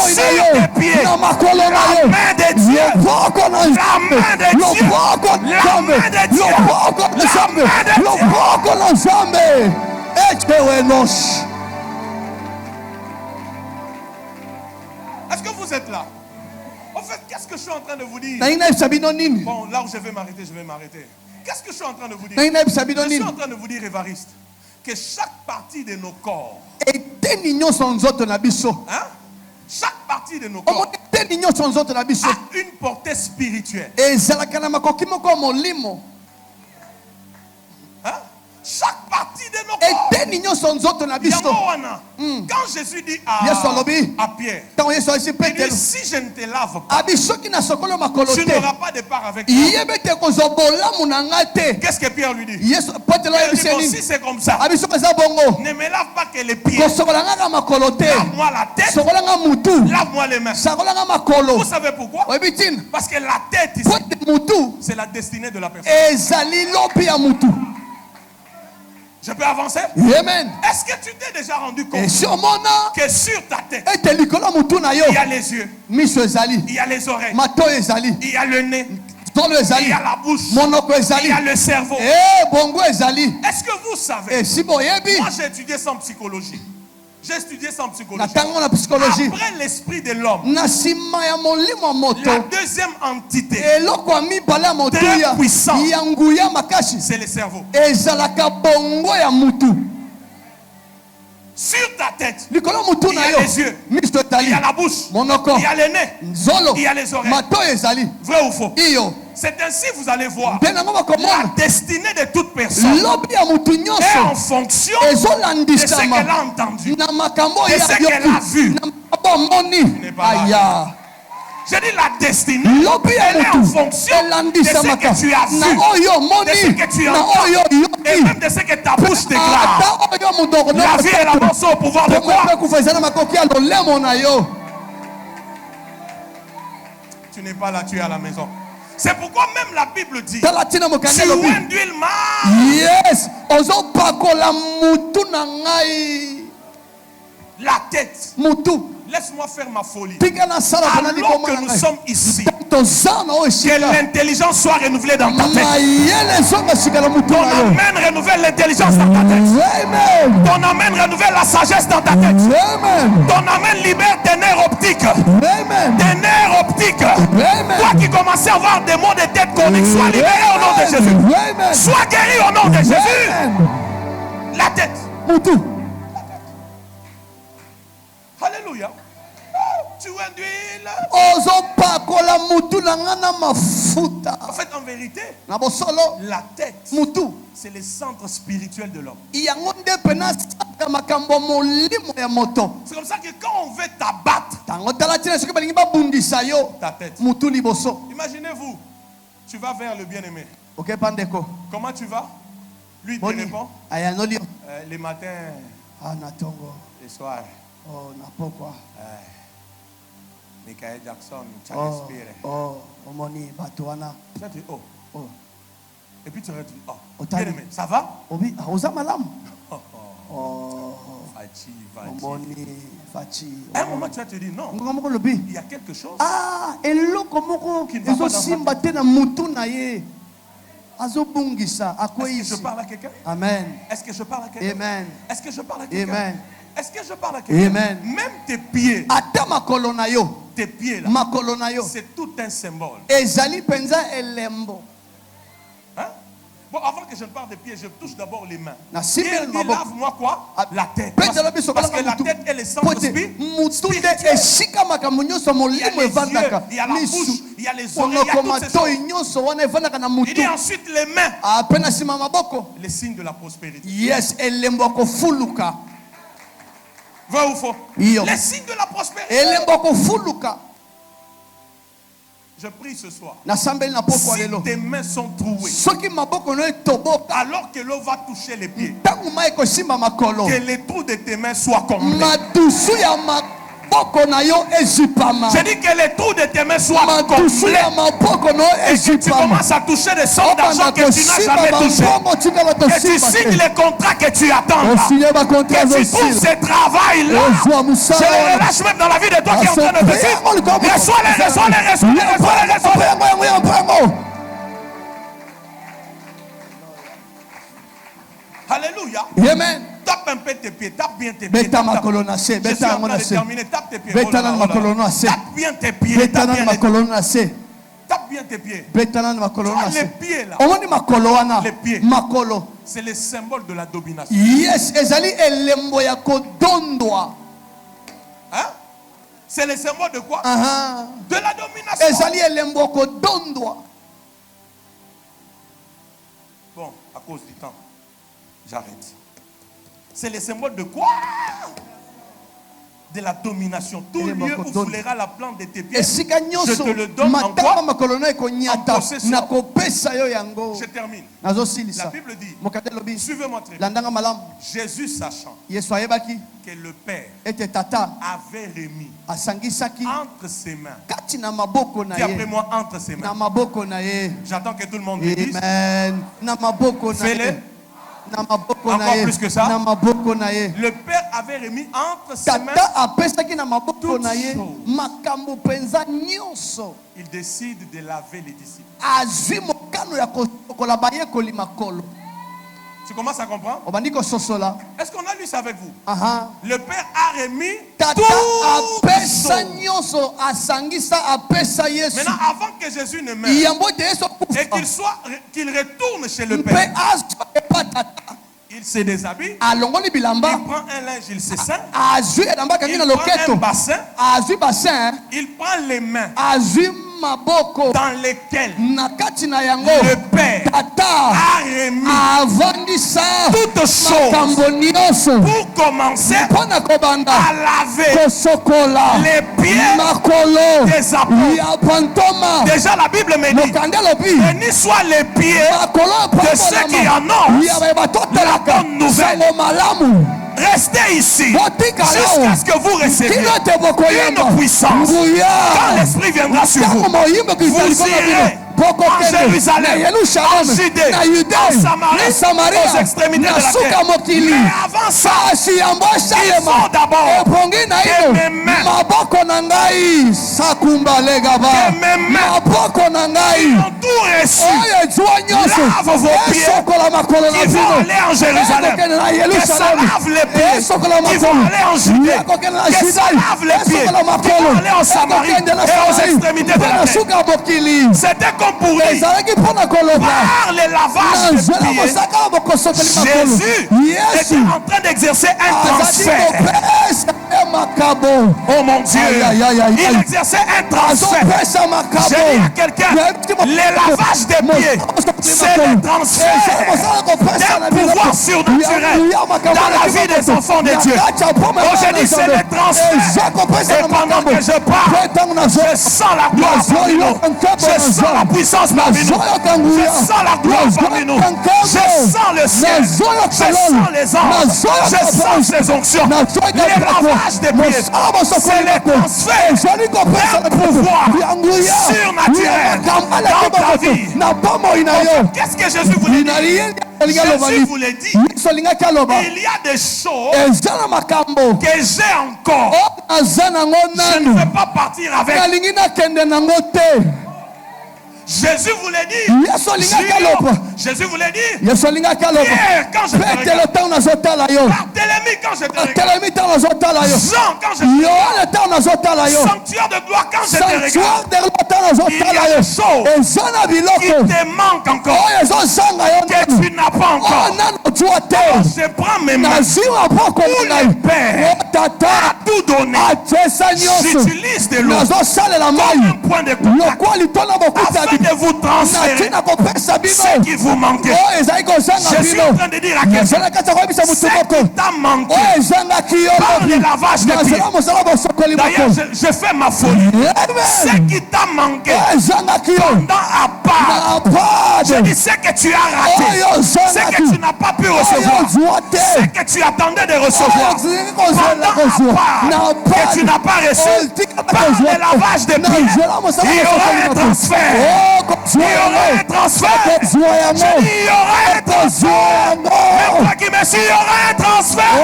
sur tes pieds, la main de Dieu, la main de Dieu, la main de Dieu, la main de Dieu. Est-ce que vous êtes là? En fait, qu'est-ce que je suis en train de vous dire? Bon, là où je vais m'arrêter. Qu'est-ce que je suis en train de vous dire? Je suis en train de vous dire, Évariste, que chaque partie de nos corps, hein? Chaque partie de nos corps a une portée spirituelle. Hein? Chaque partie de nos corps. Quand Jésus dit à Pierre, il dit, si je ne te lave pas, tu n'auras pas de part avec moi. Qu'est-ce que Pierre lui dit? Il dit, bon, si c'est comme ça, ne me lave pas que les pieds, lave-moi la tête, lave-moi les mains. Vous savez pourquoi? Parce que la tête ici, c'est la destinée de la personne. Je peux avancer? Amen. Est-ce que tu t'es déjà rendu compte que sur ta tête, il y a les yeux, il y a les oreilles, il y a le nez, il y a la bouche, il y a le cerveau? Est-ce que vous savez? Moi j'ai étudié ça en psychologie. Après l'esprit de l'homme, la deuxième entité très puissante, c'est le cerveau. Sur ta tête, il y a les yeux, il y a la bouche, il y a le nez, il y a les oreilles. Vrai ou faux? C'est ainsi vous allez voir la destinée de toute personne est en fonction de ce qu'elle a entendu, de ce qu'elle a vu. Je dis la destinée, elle est en fonction de ce que tu as vu, de ce que tu entends, et même de ce que ta bouche déclare. La vie et la mort sont au pouvoir de quoi? Tu n'es pas là, tu es à la maison. C'est pourquoi même la Bible dit, si loin d'huile mal. Yes. La tête. Laisse-moi faire ma folie. Alors que nous sommes ici, que l'intelligence soit renouvelée dans ta tête. Ton amène renouvelle l'intelligence dans ta tête. Ton amène renouvelle la sagesse dans ta tête. Ton amène libère tes nerfs optiques. Tes nerfs optiques. Toi qui commençais à avoir des maux de tête chroniques, sois libéré au nom de Jésus. Sois guéri au nom de Jésus. La tête. Alléluia. Tu es d'huile. En fait, en vérité, la tête, c'est le centre spirituel de l'homme. C'est comme ça que quand on veut t'abattre, ta tête. Imaginez-vous, tu vas vers le bien-aimé. Comment tu vas? Lui, il te répond. Les matins, les soirs. Michael Jackson, Charlie Spears. Et puis tu aurais dit, bien aimé, ça va? Fachi. À un moment tu vas te dire, non, il y a quelque chose qui ne va pas dans ma tête. Est-ce que je parle à quelqu'un? Amen. Est-ce que je parle à quelqu'un? Amen. Est-ce que je parle à quelqu'un? Amen. Est-ce que je parle à quelqu'un? Amen. Même tes pieds. Tes pieds là. C'est tout un symbole. Hein? Bon, avant que je ne parle des pieds, je touche d'abord les mains. Pierre dit, lave-moi quoi? La tête. Parce que la tête est le centre spirituel. Il y a les yeux, il y a la bouche, il y a les oreilles, il y a toutes ces choses. Il y a ensuite les mains. Les signes de la prospérité. Yes, Vrai ou faux? Les signes de la prospérité. Je prie ce soir. Si tes mains sont trouées, alors que l'eau va toucher les pieds, que les trous de tes mains soient comblés. Je dis que les trous de tes mains soient comblés. Et que tu commences à toucher des sommes d'argent que tu n'as jamais touché. Que tu signes les contrats que tu attends là. Que tu trouves ce travail là. Je les relâche même dans la vie de toi qui est en train de te dire. Reçois-les, reçois-les, reçois-les, reçois-les, reçois-les. Alléluia. Amen. Tape un peu tes pieds, tape bien tes pieds. Je suis en train de terminer, tape tes pieds. Tape bien tes pieds. Tape bien tes pieds. Les pieds là. Les pieds. C'est le symbole de la domination. Yes, Hein? C'est le symbole de quoi? De la domination. Bon, à cause du temps, j'arrête. C'est le symbole de quoi? De la domination. Tout lieu où foulera la plante de tes pieds, je te le donne en quoi? En possession. Je termine. La Bible dit, suivez-moi très bien. Jésus sachant que le Père avait remis entre ses mains. Dis après moi, entre ses mains. J'attends que tout le monde me dise. Fais-le. Encore plus que ça. Le Père avait remis entre ses mains toutes choses. Il décide de laver les disciples. Tu commences à comprendre? Est-ce qu'on a lu ça avec vous? Le Père a remis toutes choses. Maintenant, avant que Jésus ne meure et qu'il retourne chez le Père, il se déshabille, il prend un linge, il se ceint, il prend un bassin, il prend les mains dans lesquelles le Père a remis toutes choses pour commencer à laver les pieds des apôtres. Déjà la Bible me dit, bénis soient les pieds de ceux qui annoncent la bonne nouvelle. Restez ici jusqu'à ce que vous receviez une puissance. Quand l'Esprit viendra sur vous, vous irez en Jérusalem, en Judée, en Samarie, aux extrémités de la terre. Mais avant ça, il faut d'abord que mes mains qui ont tout reçu lavent vos pieds qui vont aller en Jérusalem. Que ça lave les pieds qui vont aller en Judée. Que ça lave les pieds qui vont aller en Samarie et aux extrémités de la terre. C'était comme pour lui. Par le lavage des pieds, Jésus était en train d'exercer un transfert. Oh mon Dieu, il exerçait un transfert. J'ai dit à quelqu'un, le lavage des pieds, c'est le transfert d'un pouvoir surnaturel dans la vie des enfants de Dieu. Oh, j'ai dit, c'est le transfert. Et pendant que je parle, je sens la gloire parmi nous. Je sens la puissance parmi nous. Je sens la gloire parmi nous. Je sens le ciel. Je sens les anges. Je sens ces onctions. Les lavages des pieds, c'est le transfert d'un pouvoir surnaturel dans ta vie. Qu'est-ce que Jésus voulait dire? Jésus voulait dire, il y a des choses que j'ai encore. Je ne vais pas partir avec. Jésus voulait dire, Jésus voulait dire, Pierre, quand je te regarde, Barthélemy, quand je te regarde, Jean, quand je te regarde, sanctuaire de gloire, quand je te regarde, il y a des choses qui te manquent encore, que tu n'as pas encore. Alors je prends mes mains où le Père a tout donné. J'utilise de l'eau comme un point de contact afin de vous transférer ce qui vous manquait. Je suis en train de dire à quelqu'un, ce qui t'a manqué par le lavage de pieds. D'ailleurs, je fais ma folie. Ce qui t'a manqué pendant à part, je dis ce que tu as raté, ce que tu n'as pas pu recevoir, ce que tu attendais de recevoir pendant à part, que tu n'as pas reçu par le lavage de pieds. Il y aura un transfert. Il y aura un transfert. Je dis il y aura un transfert. Même toi qui me suis, il y aura un transfert.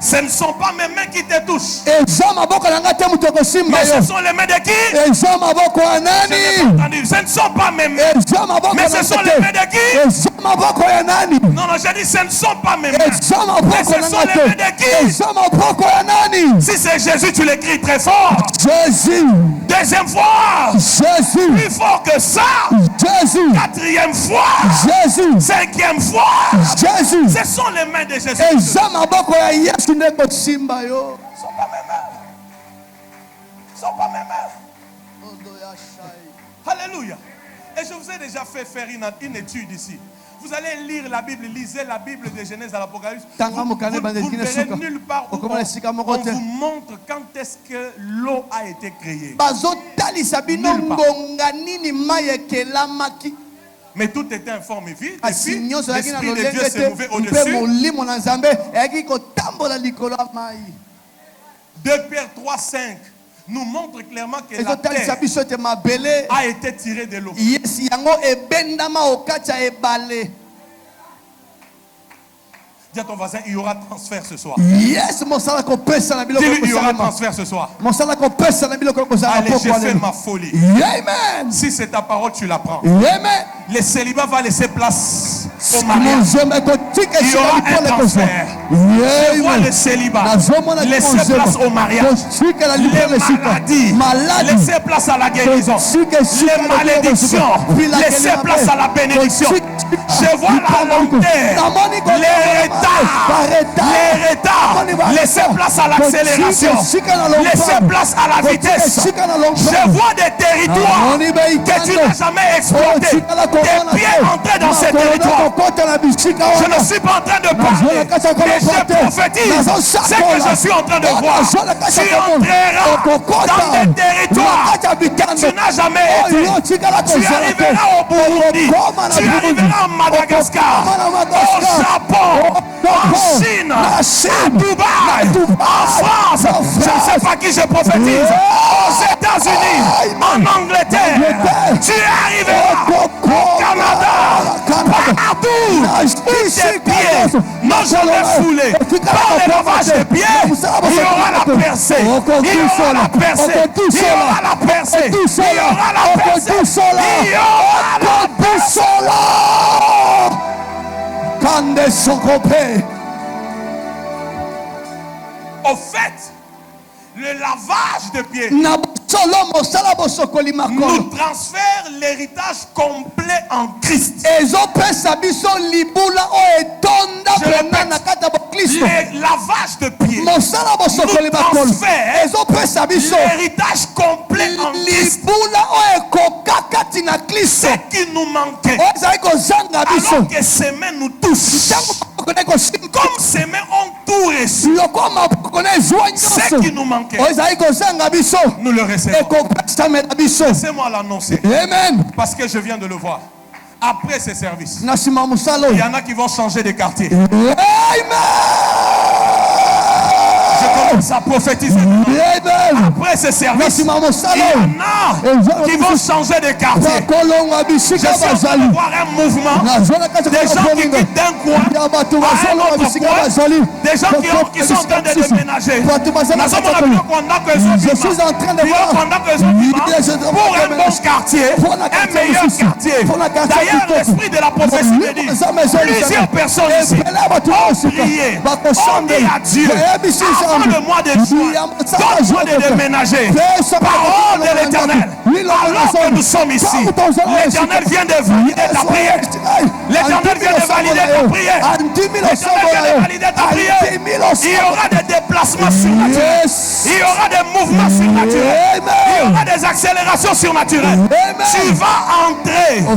Ce ne sont pas mes mains qui te touchent, mais ce sont les mains de qui? Je n'ai pas entendu. Ce ne sont pas mes mains, mais ce sont les mains de qui? Non, non, j'ai dit ce ne sont pas mes mains, mais ce sont les mains de qui? Si c'est Jésus, tu l'écris très fort. Jésus. Deuxième fois. Jésus. Plus fort que ça. Jésus. Quatrième fois. Jésus. Cinquième fois. Jésus. Ce sont les mains de Jésus. Ce ne sont pas mes mains. Ce ne sont pas mes mains. Alléluia. Et je vous ai déjà fait faire une étude ici. Vous allez lire la Bible, lisez la Bible de Genèse à l'Apocalypse. Vous ne verrez nulle part où on vous montre quand est-ce que l'eau a été créée. Mais tout était informé vite. L'Esprit de Dieu s'est mouvé au-dessus. 2 Pierre 3,5 nous montre clairement que la terre a été tirée de l'eau. Dis à ton voisin, il y aura transfert ce soir. Yes, dis-lui, il y aura transfert ce soir. Allez, j'ai fait ma folie. Amen. Si c'est ta parole, tu la prends. Amen. Le célibat va laisser place au mariage. Il y aura un transfert. Je vois le célibat laisser place au mariage. Les maladies laisser place à la guérison. Les malédictions laisser place à la bénédiction. Je vois la lenteur, les retards, laisser place à l'accélération, laisser place à la vitesse. Je vois des territoires que tu n'as jamais exploités. Tes pieds entrés dans ces territoires. Je ne suis pas en train de parler, mais je prophétise ce que je suis en train de voir. Tu entreras dans des territoires que tu n'as jamais été. Tu arriveras au Burundi, tu arriveras en Madagascar, au Japon, en Chine, à Dubaï, en France. Je ne sais pas qui je prophétise. Aux États-Unis, en Angleterre, tu arriveras au Canada, partout où tes pieds n'ont jamais foulé. Par le lavage des pieds, il y aura la percée. Il y aura la percée. Il y aura la percée. Il y aura la percée. Il y aura la percée. Au fait, le lavage de pieds nous transfère l'héritage complet en Christ. Je répète, le lavage de pieds nous transfère l'héritage complet en Christ. Ce qui nous manquait, alors que ces mains nous touchent, comme ces mains ont tout reçu, ce qui nous manquait, nous le recevons. Laissez-moi l'annoncer. Amen. Parce que je viens de le voir. Après ces services, il y en a qui vont changer de quartier. Amen. Je commence à prophétiser. Après ce service, il y en a qui vont changer de quartier. Je suis en train de voir un mouvement. Des gens qui quittent d'un coin à un autre coin. Des gens qui sont en train de déménager. Je suis en train de voir pour un bon quartier, un meilleur quartier. D'ailleurs, l'esprit de la prophétie me dit, plusieurs personnes ici ont prié, ont dit à Dieu, avant le mois de juin, donne-moi des déménager. Parole de l'Éternel. Alors que nous sommes ici, l'Éternel vient de valider ta prière. L'Éternel vient de valider ta prière. L'Éternel vient de valider ta prière. Il y aura des déplacements surnaturels. Il y aura des mouvements surnaturels. Il y aura des accélérations surnaturelles. Tu vas entrer là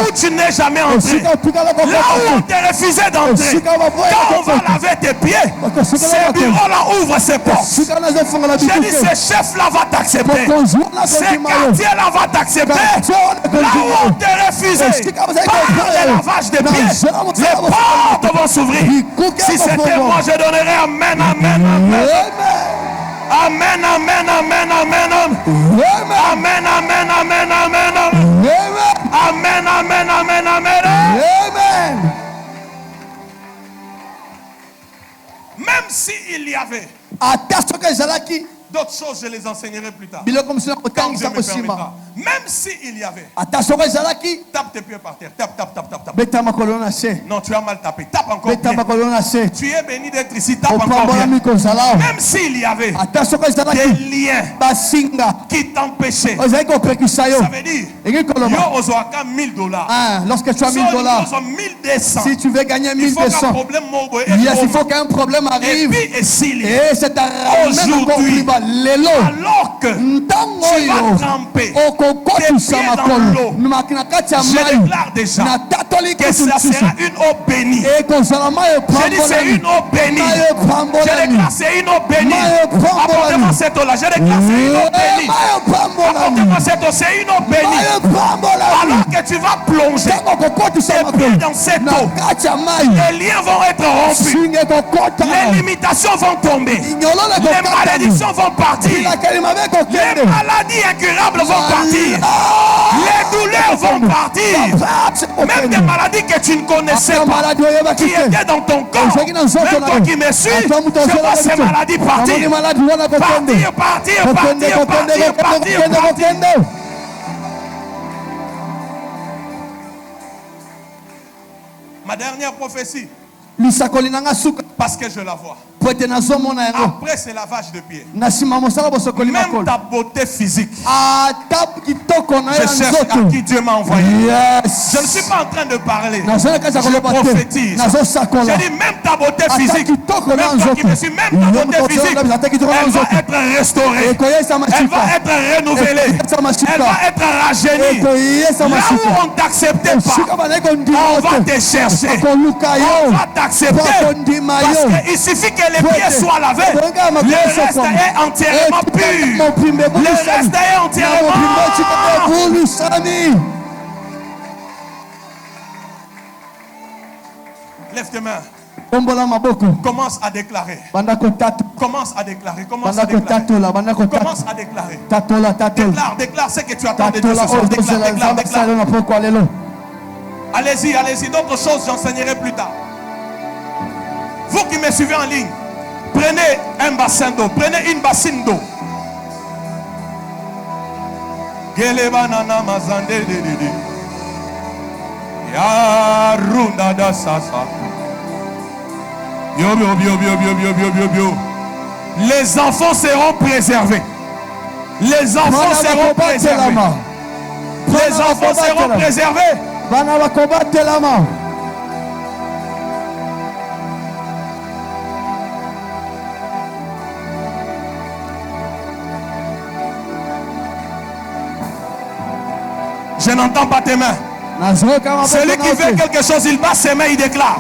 où tu n'es jamais entré. Là où on t'a refusé d'entrer. Quand on va laver tes pieds, ces bureaux-là ouvrent ses portes. J'ai dit, ce chef-là va t'accepter. Ce quartier-là va t'accepter. Là où on t'a refusé par le lavage des pieds, les portes vont s'ouvrir. Si c'était moi, je donnerais amen, amen, amen. Amen, amen, amen, amen, amen. Amen, amen, amen, amen, amen. Amen, amen, amen, amen. Amen. Même s'il y avait d'autres choses, je les enseignerai plus tard. Quand Dieu me permettra. Même s'il y avait. Tape tes pieds par terre. Tape, tape, tape, tape, tape. Non, tu as mal tapé. Tape encore bien. Tu es béni d'être ici. Tape encore bien. Même s'il y avait des liens qui t'empêchaient. Ça veut dire, yo ozoaka $1000. Lorsque tu as $1000, 1200. si tu veux gagner 1200, il faut qu'un problème arrive. Et c'est aujourd'hui, alors que tu vas tremper tes pieds dans l'eau, je déclare déjà que ça sera une eau bénie. Je dis c'est une eau bénie. Je déclare c'est une eau bénie. Apportez-moi cette eau là. Je déclare c'est une eau bénie. Apportez-moi cette eau, c'est une eau bénie. Alors que tu vas plonger tes pieds dans cette eau, les liens vont être rompus. Les limitations vont tomber. Les malédictions vont partir. Les maladies incurables vont partir. Les douleurs vont partir. Même des maladies que tu ne connaissais pas, qui étaient dans ton corps. Même toi qui me suis, je vois ces maladies partir. Partir, partir, partir, partir, partir, partir. Ma dernière prophétie, parce que je la vois. Après ce lavage de pied, même ta beauté physique, je cherche à qui Dieu m'a envoyé. Je ne suis pas en train de parler, je prophétise. J'ai dit même ta beauté physique, même toi qui me suis, même ta beauté physique, elle va être restaurée, elle va être renouvelée, elle va être rajeunie. Là où on ne t'acceptait pas, on va te chercher, on va t'accepter, parce qu'il suffit que les pieds soient lavés, le reste est entièrement pur. Le reste est entièrement. Lève tes mains. Commence à déclarer. Commence à déclarer. Commence à déclarer. Commence à déclarer. Déclare, déclare ce que tu attends de Dieu ce soir. Déclare, déclare, déclare. Allez-y, allez-y. D'autres choses, j'enseignerai plus tard. Vous qui me suivez en ligne, prenez un bassin d'eau, prenez une bassine d'eau. Les enfants seront préservés. Les enfants seront préservés. Les enfants seront préservés. Je n'entends pas tes mains. Celui qui fait quelque chose, il bat ses mains, il déclare.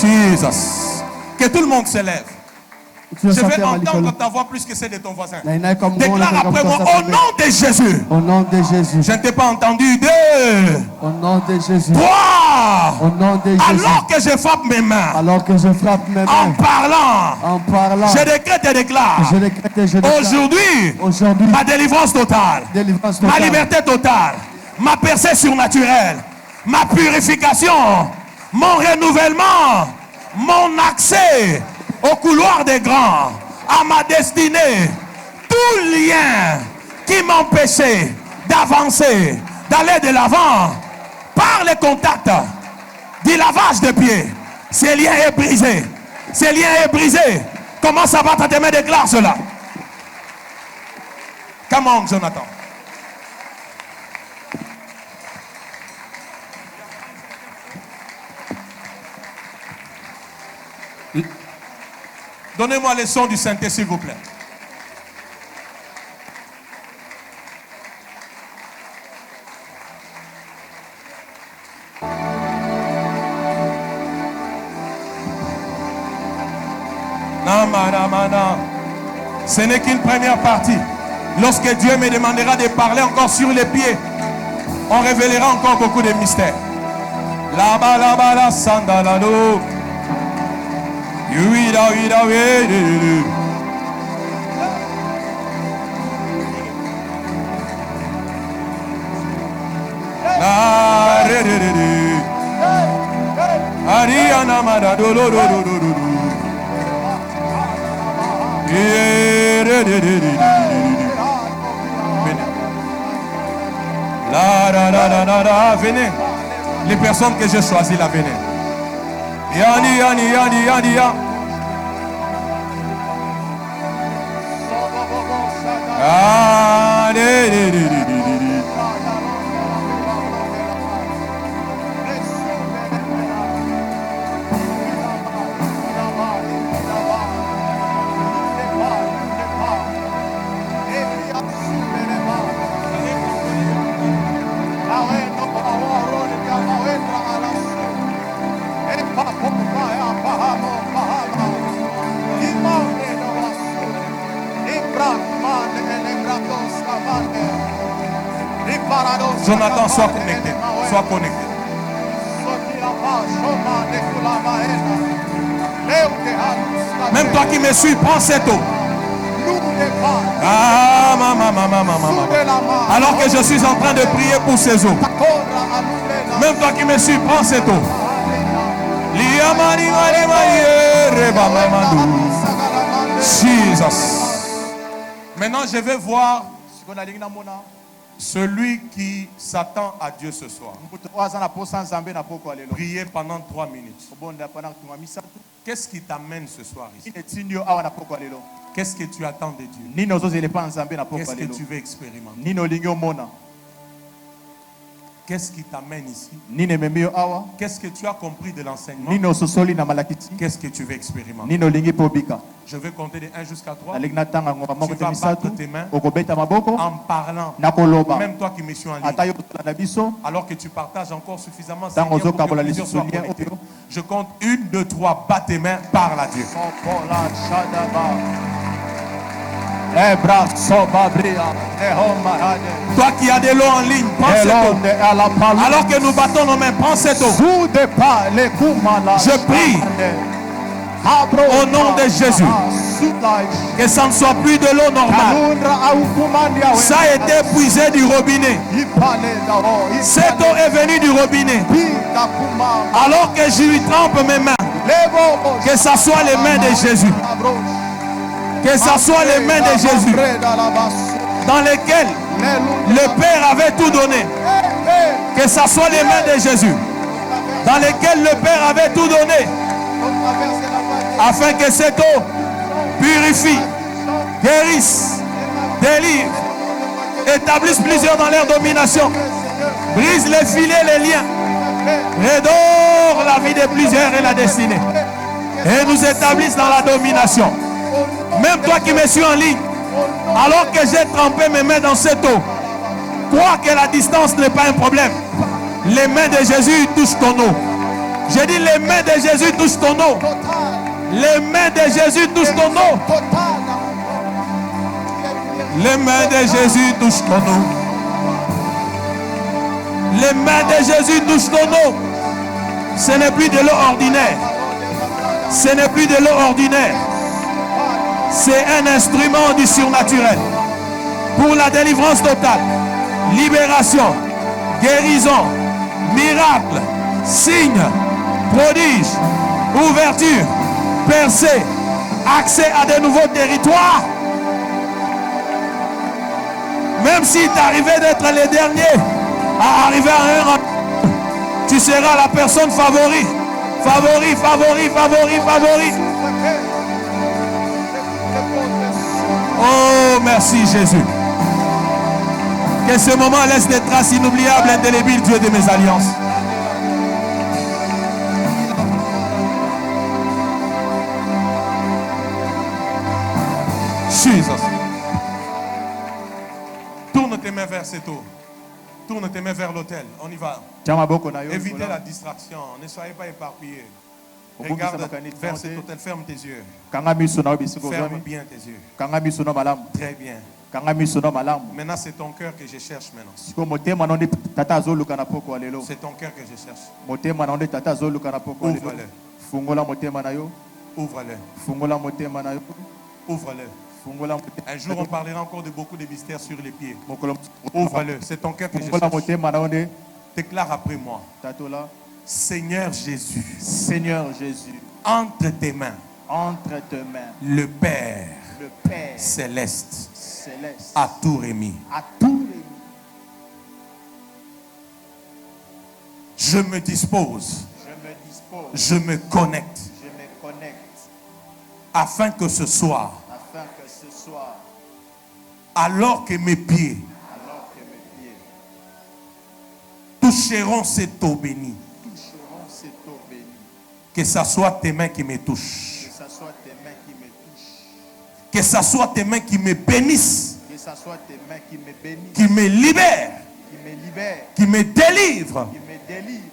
Jesus. Que tout le monde se lève. Je vais entendre ta voix plus que celle de ton voisin. Déclare après moi, au nom de Jésus. Au nom de Jésus. Je ne t'ai pas entendu. 2. Au nom de Jésus. 3. Au nom de Jésus. Alors que je frappe mes mains. Alors que je frappe mes mains. En parlant. En parlant. Je décrète et déclare. Je décrète et je déclare. Aujourd'hui. Ma délivrance totale. Ma liberté totale. Ma percée surnaturelle. Ma purification. Mon renouvellement. Mon accès au couloir des grands, à ma destinée, tout lien qui m'empêchait d'avancer, d'aller de l'avant, par les contacts du lavage de pieds, ce lien est brisé. Ce lien est brisé. Commence à battre tes mains, déclare cela. Come on, Jonathan. Donnez-moi les sons du synthé, s'il vous plaît. Ce n'est qu'une première partie. Lorsque Dieu me demandera de parler encore sur les pieds, on révélera encore beaucoup de mystères. Là-bas, là-bas, là, sandalado. Ariana Madadolo. Venez. Les personnes que j'ai choisies là, venez. Yani. Jonathan, sois connecté. Sois connecté. Même toi qui me suis, prends cette eau. Alors que je suis en train de prier pour ces eaux. Même toi qui me suis, prends cette eau. Jesus. Maintenant, je vais voir celui qui s'attend à Dieu ce soir. Prier pendant 3 minutes. Qu'est-ce qui t'amène ce soir ici? Qu'est-ce que tu attends de Dieu? Qu'est-ce que tu veux expérimenter? Qu'est-ce qui t'amène ici? Qu'est-ce que tu as compris de l'enseignement? Qu'est-ce que tu veux expérimenter? Je vais compter de 1 jusqu'à 3. Tu vas battre tes mains en parlant. Même toi qui me suis en ligne. Alors que tu partages encore suffisamment, je compte 1, 2, 3. Bats tes mains, parle à Dieu. Toi qui as de l'eau en ligne, prends cette eau. Alors que nous battons nos mains, prends cette eau. Je prie au nom de Jésus que ça ne soit plus de l'eau normale. Ça a été puisé du robinet. Cette eau est venue du robinet. Alors que je lui trempe mes mains, que ça soit les mains de Jésus. Que ce soit les mains de Jésus dans lesquelles le Père avait tout donné. Que ce soit les mains de Jésus dans lesquelles le Père avait tout donné. Afin que cette eau purifie, guérisse, délivre, établisse plusieurs dans leur domination, brise les filets, les liens, redore la vie de plusieurs et la destinée. Et nous établisse dans la domination. Même toi qui me suis en ligne, alors que j'ai trempé mes mains dans cette eau, crois que la distance n'est pas un problème. Les mains de Jésus touchent ton eau. J'ai dit les mains de Jésus touchent ton eau. Les mains de Jésus touchent ton eau. Les mains de Jésus touchent ton eau. Les mains de Jésus touchent ton eau. Ce n'est plus de l'eau ordinaire. Ce n'est plus de l'eau ordinaire. C'est un instrument du surnaturel pour la délivrance totale, libération, guérison, miracle, signe, prodige, ouverture, percée, accès à de nouveaux territoires. Même si tu arrivais d'être le dernier à arriver à un rang, tu seras la personne favorite. Favori, favori, favori, favori. Oh, merci Jésus. Que ce moment laisse des traces inoubliables, indélébiles, Dieu de mes alliances. Jesus. Tourne tes mains vers cette eau. Tourne tes mains vers l'autel. On y va. Évitez la distraction. Ne soyez pas éparpillés. Regarde vers cet autel. Ferme tes yeux. Ferme bien tes yeux. Très bien. Maintenant, c'est ton cœur que je cherche maintenant. C'est ton cœur que je cherche. Ouvre-le. Ouvre-le. Ouvre-le. Un jour, on parlera encore de beaucoup de mystères sur les pieds. Ouvre-le. C'est ton cœur que je cherche. Déclare après moi. Seigneur Jésus. Seigneur Jésus. Entre tes mains. Entre tes mains. Le Père. Le Père céleste. Céleste. A tout remis. A tout remis. Je me dispose. Je me dispose. Je me connecte. Je me connecte. Afin que ce soir. Afin que ce soir. Alors que mes pieds. Alors que mes pieds. Toucheront cette eau bénie. Toucheront cette eau bénie. Que ce soit tes mains qui me touchent. Que ce soit tes mains qui me touchent. Que ce soit tes mains qui me bénissent. Que ce soit tes mains qui me bénissent. Qui me libèrent. Qui me libèrent. Qui me délivrent. Qui me délivrent.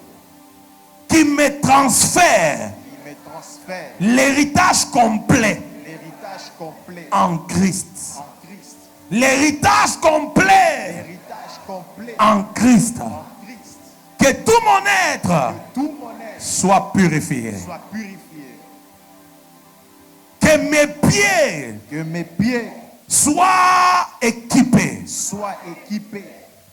Qui me transfèrent. Qui me transfèrent. L'héritage complet. L'héritage complet. En Christ. En Christ. L'héritage complet. L'héritage complet. En Christ. En Christ. Que tout mon être. Que tout mon être soit purifié. Soit purifié. Que mes pieds soient équipés. Soient équipés.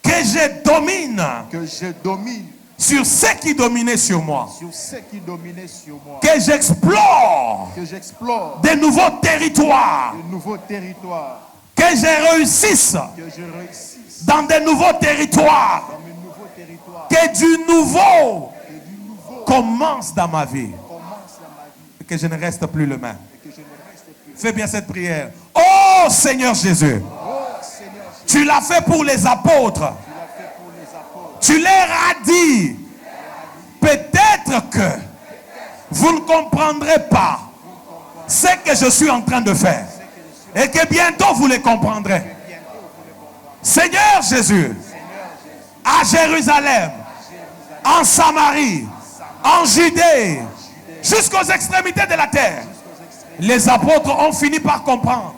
Que je domine. Que je domine. Sur ce qui dominait sur moi. Sur ce qui dominait sur moi. Que j'explore. Que j'explore. De nouveaux territoires. De nouveaux territoires. Que je réussisse. Que je réussisse. Dans de nouveaux territoires. Dans mes nouveaux territoires. Que du nouveau. Commence dans ma vie. Et que je ne reste plus le même. Fais bien cette prière. Oh Seigneur Jésus. Tu l'as fait pour les apôtres. Tu leur as dit. Peut-être que vous ne comprendrez pas ce que je suis en train de faire. Et que bientôt vous les comprendrez. Seigneur Jésus. À Jérusalem. En Samarie. En Judée, jusqu'aux extrémités de la terre, les apôtres ont fini par comprendre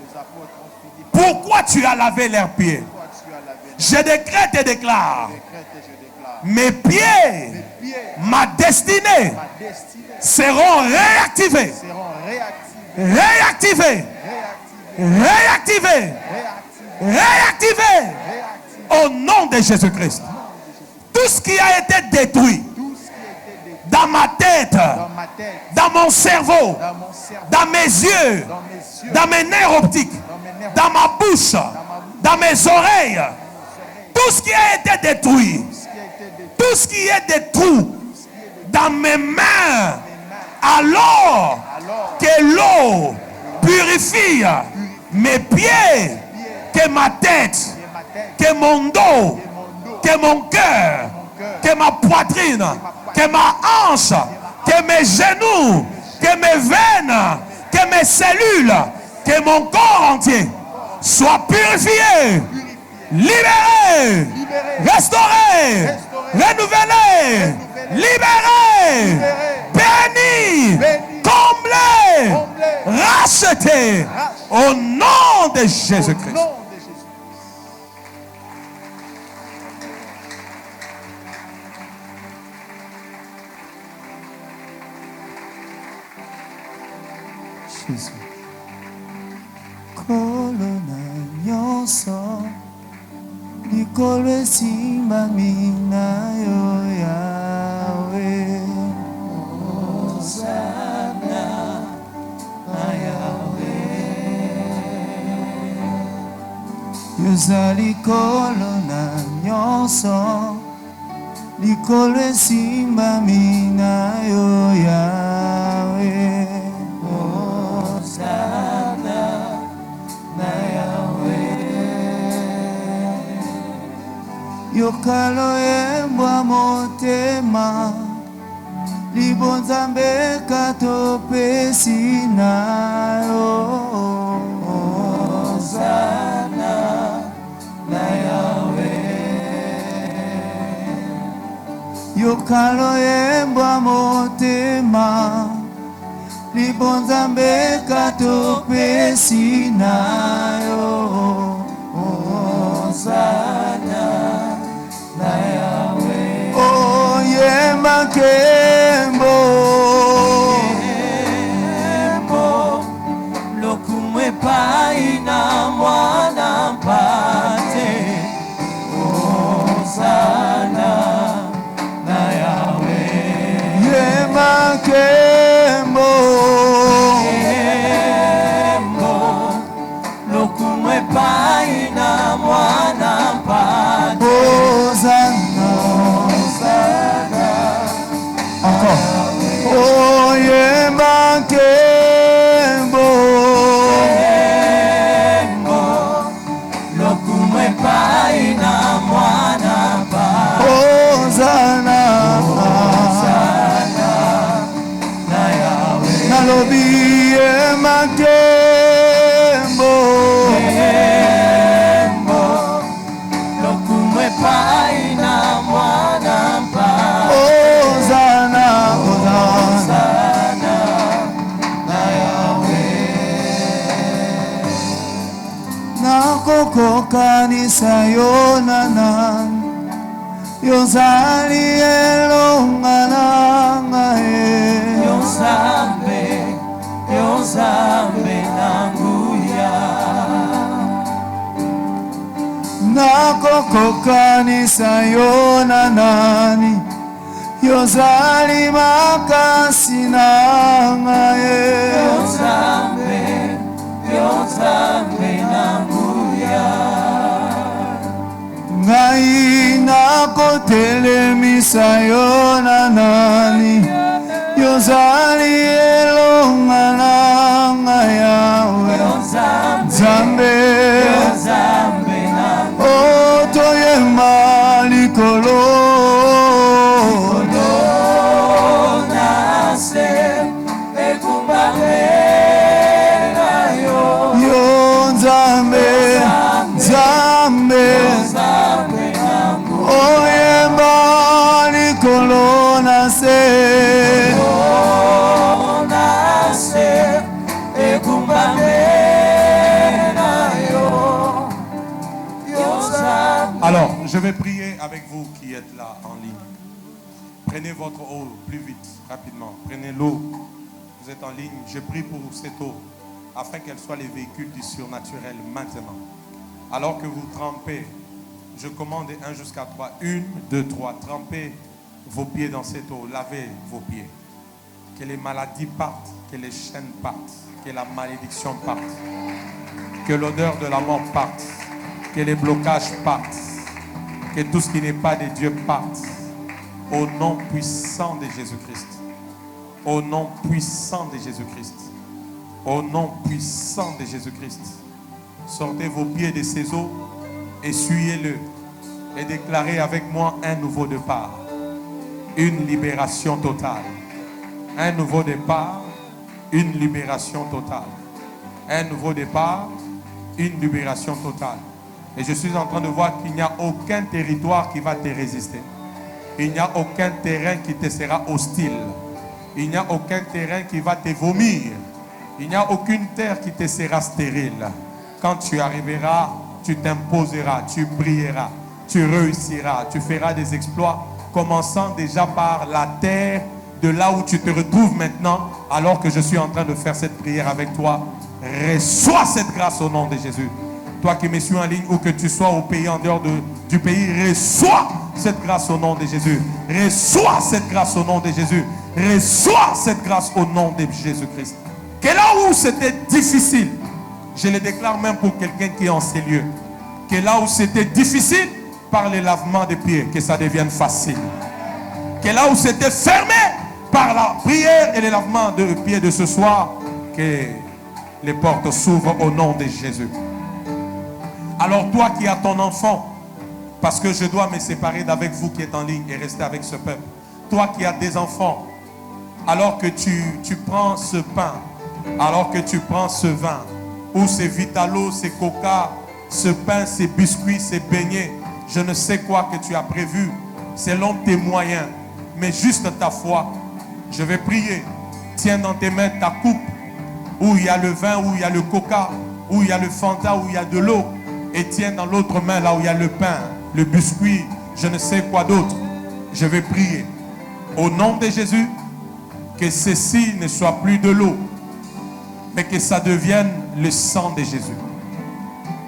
pourquoi tu as lavé leurs pieds. Je décrète et déclare, mes pieds, ma destinée seront réactivés. Réactivés. Réactivés. Réactivés. Au nom de Jésus-Christ. Tout ce qui a été détruit dans ma tête, dans mon cerveau, dans mes yeux, dans mes nerfs optiques, dans ma bouche, dans mes oreilles, tout ce qui a été détruit, tout ce qui est des trous dans mes mains, alors que l'eau purifie mes pieds, que ma tête, que mon dos, que mon cœur, que ma poitrine, que ma hanche, que mes genoux, que mes veines, que mes cellules, que mon corps entier soit purifié, libéré, restauré, renouvelé, libéré, béni, comblé, racheté au nom de Jésus-Christ. Au nom de Jésus. Jésus. Kolona nyonso likolo esimbami na yo Yawe. Hosana na Yawe. Yozali kolona nyonso likolo esimbami na yo Yawe. Yokalo yembwa motema libonzambe katopesi na yo. Hosana na Yawe. Yokalo yembwa motema libonzambe katopesi na yo. Hosana na Yawe. Oh yemba kembo lokumwe pai na mwana mpate. Hosana na Yawe. Yemba kembo lokumwe pai na mwana mpate. Hosanna, Hosanna. Encore. Oh yemba kembo lokumwe pai na mwana mpate. Hosanna, Hosanna na Yawe. Nalobi yemba kembo lokumwe pai na mwana mpate. Hosanna, Hosanna na Yawe. Nakokokanisa yo nana yozali elonga nanga ye. Yozambe nanguya. Nakokokanisa yo na nani yozali makasi nanga ye. Yozambe nanguya. Ngai nakotelemisa yo na nani yozali elonga nanga Yawe. Nzambe o toyemba likolo nase ekumbame na yo. Yo Nzambe oyemba likolo nase ekumbame na yo. Alors, je vais prier avec vous qui êtes là en ligne. Prenez votre eau plus vite, rapidement. Prenez l'eau. Vous êtes en ligne. Je prie pour cette eau afin qu'elle soit les véhicules du surnaturel maintenant. Alors que vous trempez, je commande 1 jusqu'à 3. 1, 2, 3. Trempez vos pieds dans cette eau. Lavez vos pieds. Que les maladies partent, que les chaînes partent, que la malédiction parte, que l'odeur de la mort parte, que les blocages partent, que tout ce qui n'est pas de Dieu parte. Au nom puissant de Jésus-Christ. Au nom puissant de Jésus-Christ. Au nom puissant de Jésus-Christ. Sortez vos pieds de ces eaux, essuyez-le et déclarez avec moi un nouveau départ. Une libération totale. Un nouveau départ, une libération totale. Un nouveau départ, une libération totale. Et je suis en train de voir qu'il n'y a aucun territoire qui va te résister. Il n'y a aucun terrain qui te sera hostile. Il n'y a aucun terrain qui va te vomir. Il n'y a aucune terre qui te sera stérile. Quand tu arriveras, tu t'imposeras, tu brilleras, tu réussiras, tu feras des exploits, commençant déjà par la terre de là où tu te retrouves maintenant, alors que je suis en train de faire cette prière avec toi. Reçois cette grâce au nom de Jésus. Toi qui me suis en ligne ou que tu sois au pays, en dehors du pays, reçois cette grâce au nom de Jésus. Reçois cette grâce au nom de Jésus. Reçois cette grâce au nom de Jésus-Christ. Que là où c'était difficile, je le déclare même pour quelqu'un qui est en ces lieux, que là où c'était difficile, par les lavements des pieds, que ça devienne facile. Que là où c'était fermé, par la prière et les lavements de pieds de ce soir, que les portes s'ouvrent au nom de Jésus. Alors toi qui as ton enfant, parce que je dois me séparer d'avec vous qui êtes en ligne et rester avec ce peuple. Toi qui as des enfants, alors que tu prends ce pain, alors que tu prends ce vin, ou ces Vitalo, ces Coca, ce pain, ces biscuits, ces beignets, je ne sais quoi que tu as prévu, selon tes moyens, mais juste ta foi. Je vais prier. Tiens dans tes mains ta coupe, où il y a le vin, où il y a le Coca, où il y a le Fanta, où il y a de l'eau. Et tiens dans l'autre main, là où il y a le pain, le biscuit, je ne sais quoi d'autre. Je vais prier. Au nom de Jésus, que ceci ne soit plus de l'eau, mais que ça devienne le sang de Jésus.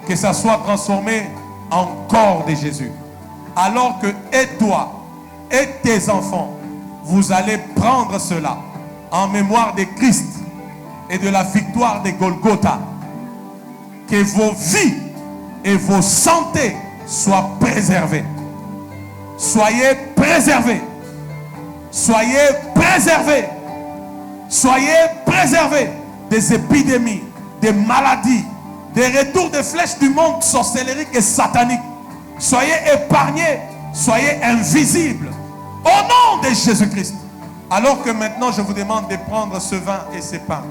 Que ça soit transformé en corps de Jésus. Alors que et toi et tes enfants, vous allez prendre cela en mémoire de Christ et de la victoire de Golgotha. Que vos vies et vos santé soient préservées. Soyez préservés. Soyez préservés. Soyez préservés des épidémies, des maladies, des retours de flèches du monde sorcellérique et satanique. Soyez épargnés, soyez invisibles. Au nom de Jésus-Christ. Alors que maintenant je vous demande de prendre ce vin et ces pains.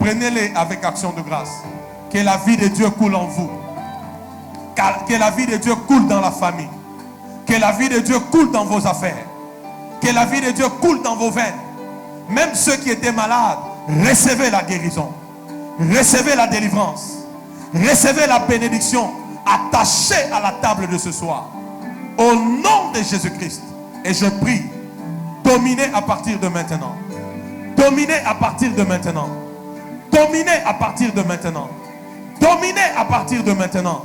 Prenez-les avec action de grâce. Que la vie de Dieu coule en vous. Que la vie de Dieu coule dans la famille. Que la vie de Dieu coule dans vos affaires. Que la vie de Dieu coule dans vos veines. Même ceux qui étaient malades, recevez la guérison. Recevez la délivrance. Recevez la bénédiction attachée à la table de ce soir. Au nom de Jésus-Christ. Et je prie, dominez à partir de maintenant. Dominez à partir de maintenant. Dominez à partir de maintenant. Dominez à partir de maintenant.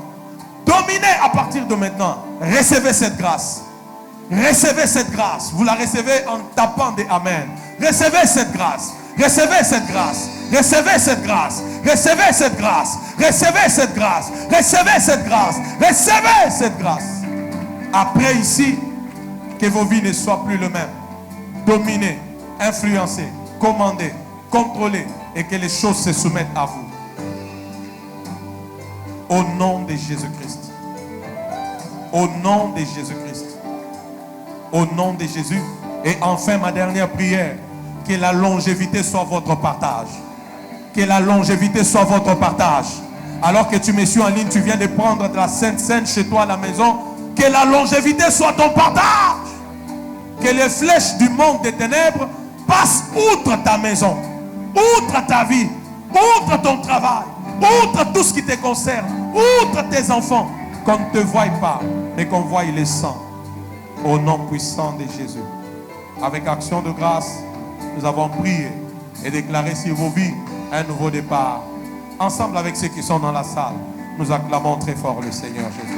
Dominez à partir de maintenant. Recevez cette grâce. Recevez cette grâce. Vous la recevez en tapant des amen. Recevez cette grâce. Recevez cette grâce. Recevez cette grâce. Recevez cette grâce. Recevez cette grâce. Recevez cette grâce. Recevez cette grâce. Après ici, que vos vies ne soient plus le même. Dominez, influencez, commandez, contrôlez et que les choses se soumettent à vous. Au nom de Jésus-Christ. Au nom de Jésus-Christ. Au nom de Jésus. Et enfin, ma dernière prière, que la longévité soit votre partage. Que la longévité soit votre partage. Alors que tu me suis en ligne, tu viens de prendre de la Sainte Seine chez toi à la maison. Que la longévité soit ton partage. Que les flèches du monde des ténèbres passent outre ta maison, outre ta vie, outre ton travail, outre tout ce qui te concerne, outre tes enfants. Qu'on ne te voie pas, mais qu'on voie les sangs. Au nom puissant de Jésus. Avec action de grâce, nous avons prié et déclaré sur vos vies un nouveau départ. Ensemble avec ceux qui sont dans la salle, nous acclamons très fort le Seigneur Jésus.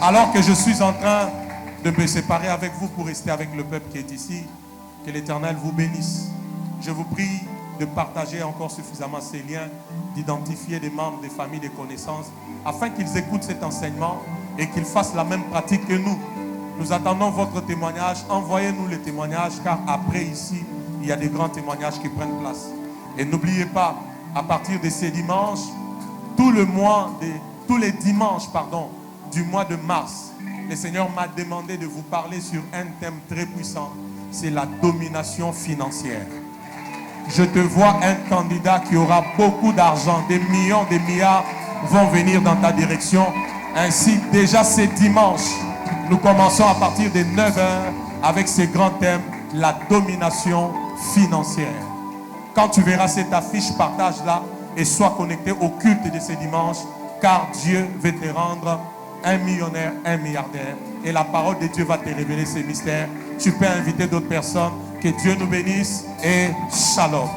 Alors que je suis en train de me séparer avec vous pour rester avec le peuple qui est ici, que l'Éternel vous bénisse. Je vous prie de partager encore suffisamment ces liens, d'identifier des membres, des familles, des connaissances, afin qu'ils écoutent cet enseignement et qu'ils fassent la même pratique que nous. Nous attendons votre témoignage. Envoyez-nous les témoignages, car après ici, il y a des grands témoignages qui prennent place. Et n'oubliez pas, à partir de ces dimanches, tous les dimanches, du mois de mars, le Seigneur m'a demandé de vous parler sur un thème très puissant. C'est la domination financière. Je te vois un candidat qui aura beaucoup d'argent, des millions, des milliards vont venir dans ta direction. Ainsi, déjà ces dimanches, nous commençons à partir de 9h avec ces grands thèmes, la domination financière. Quand tu verras cette affiche, partage-la et sois connecté au culte de ce dimanche, car Dieu veut te rendre un millionnaire, un milliardaire. Et la parole de Dieu va te révéler ces mystères. Tu peux inviter d'autres personnes. Que Dieu nous bénisse et shalom.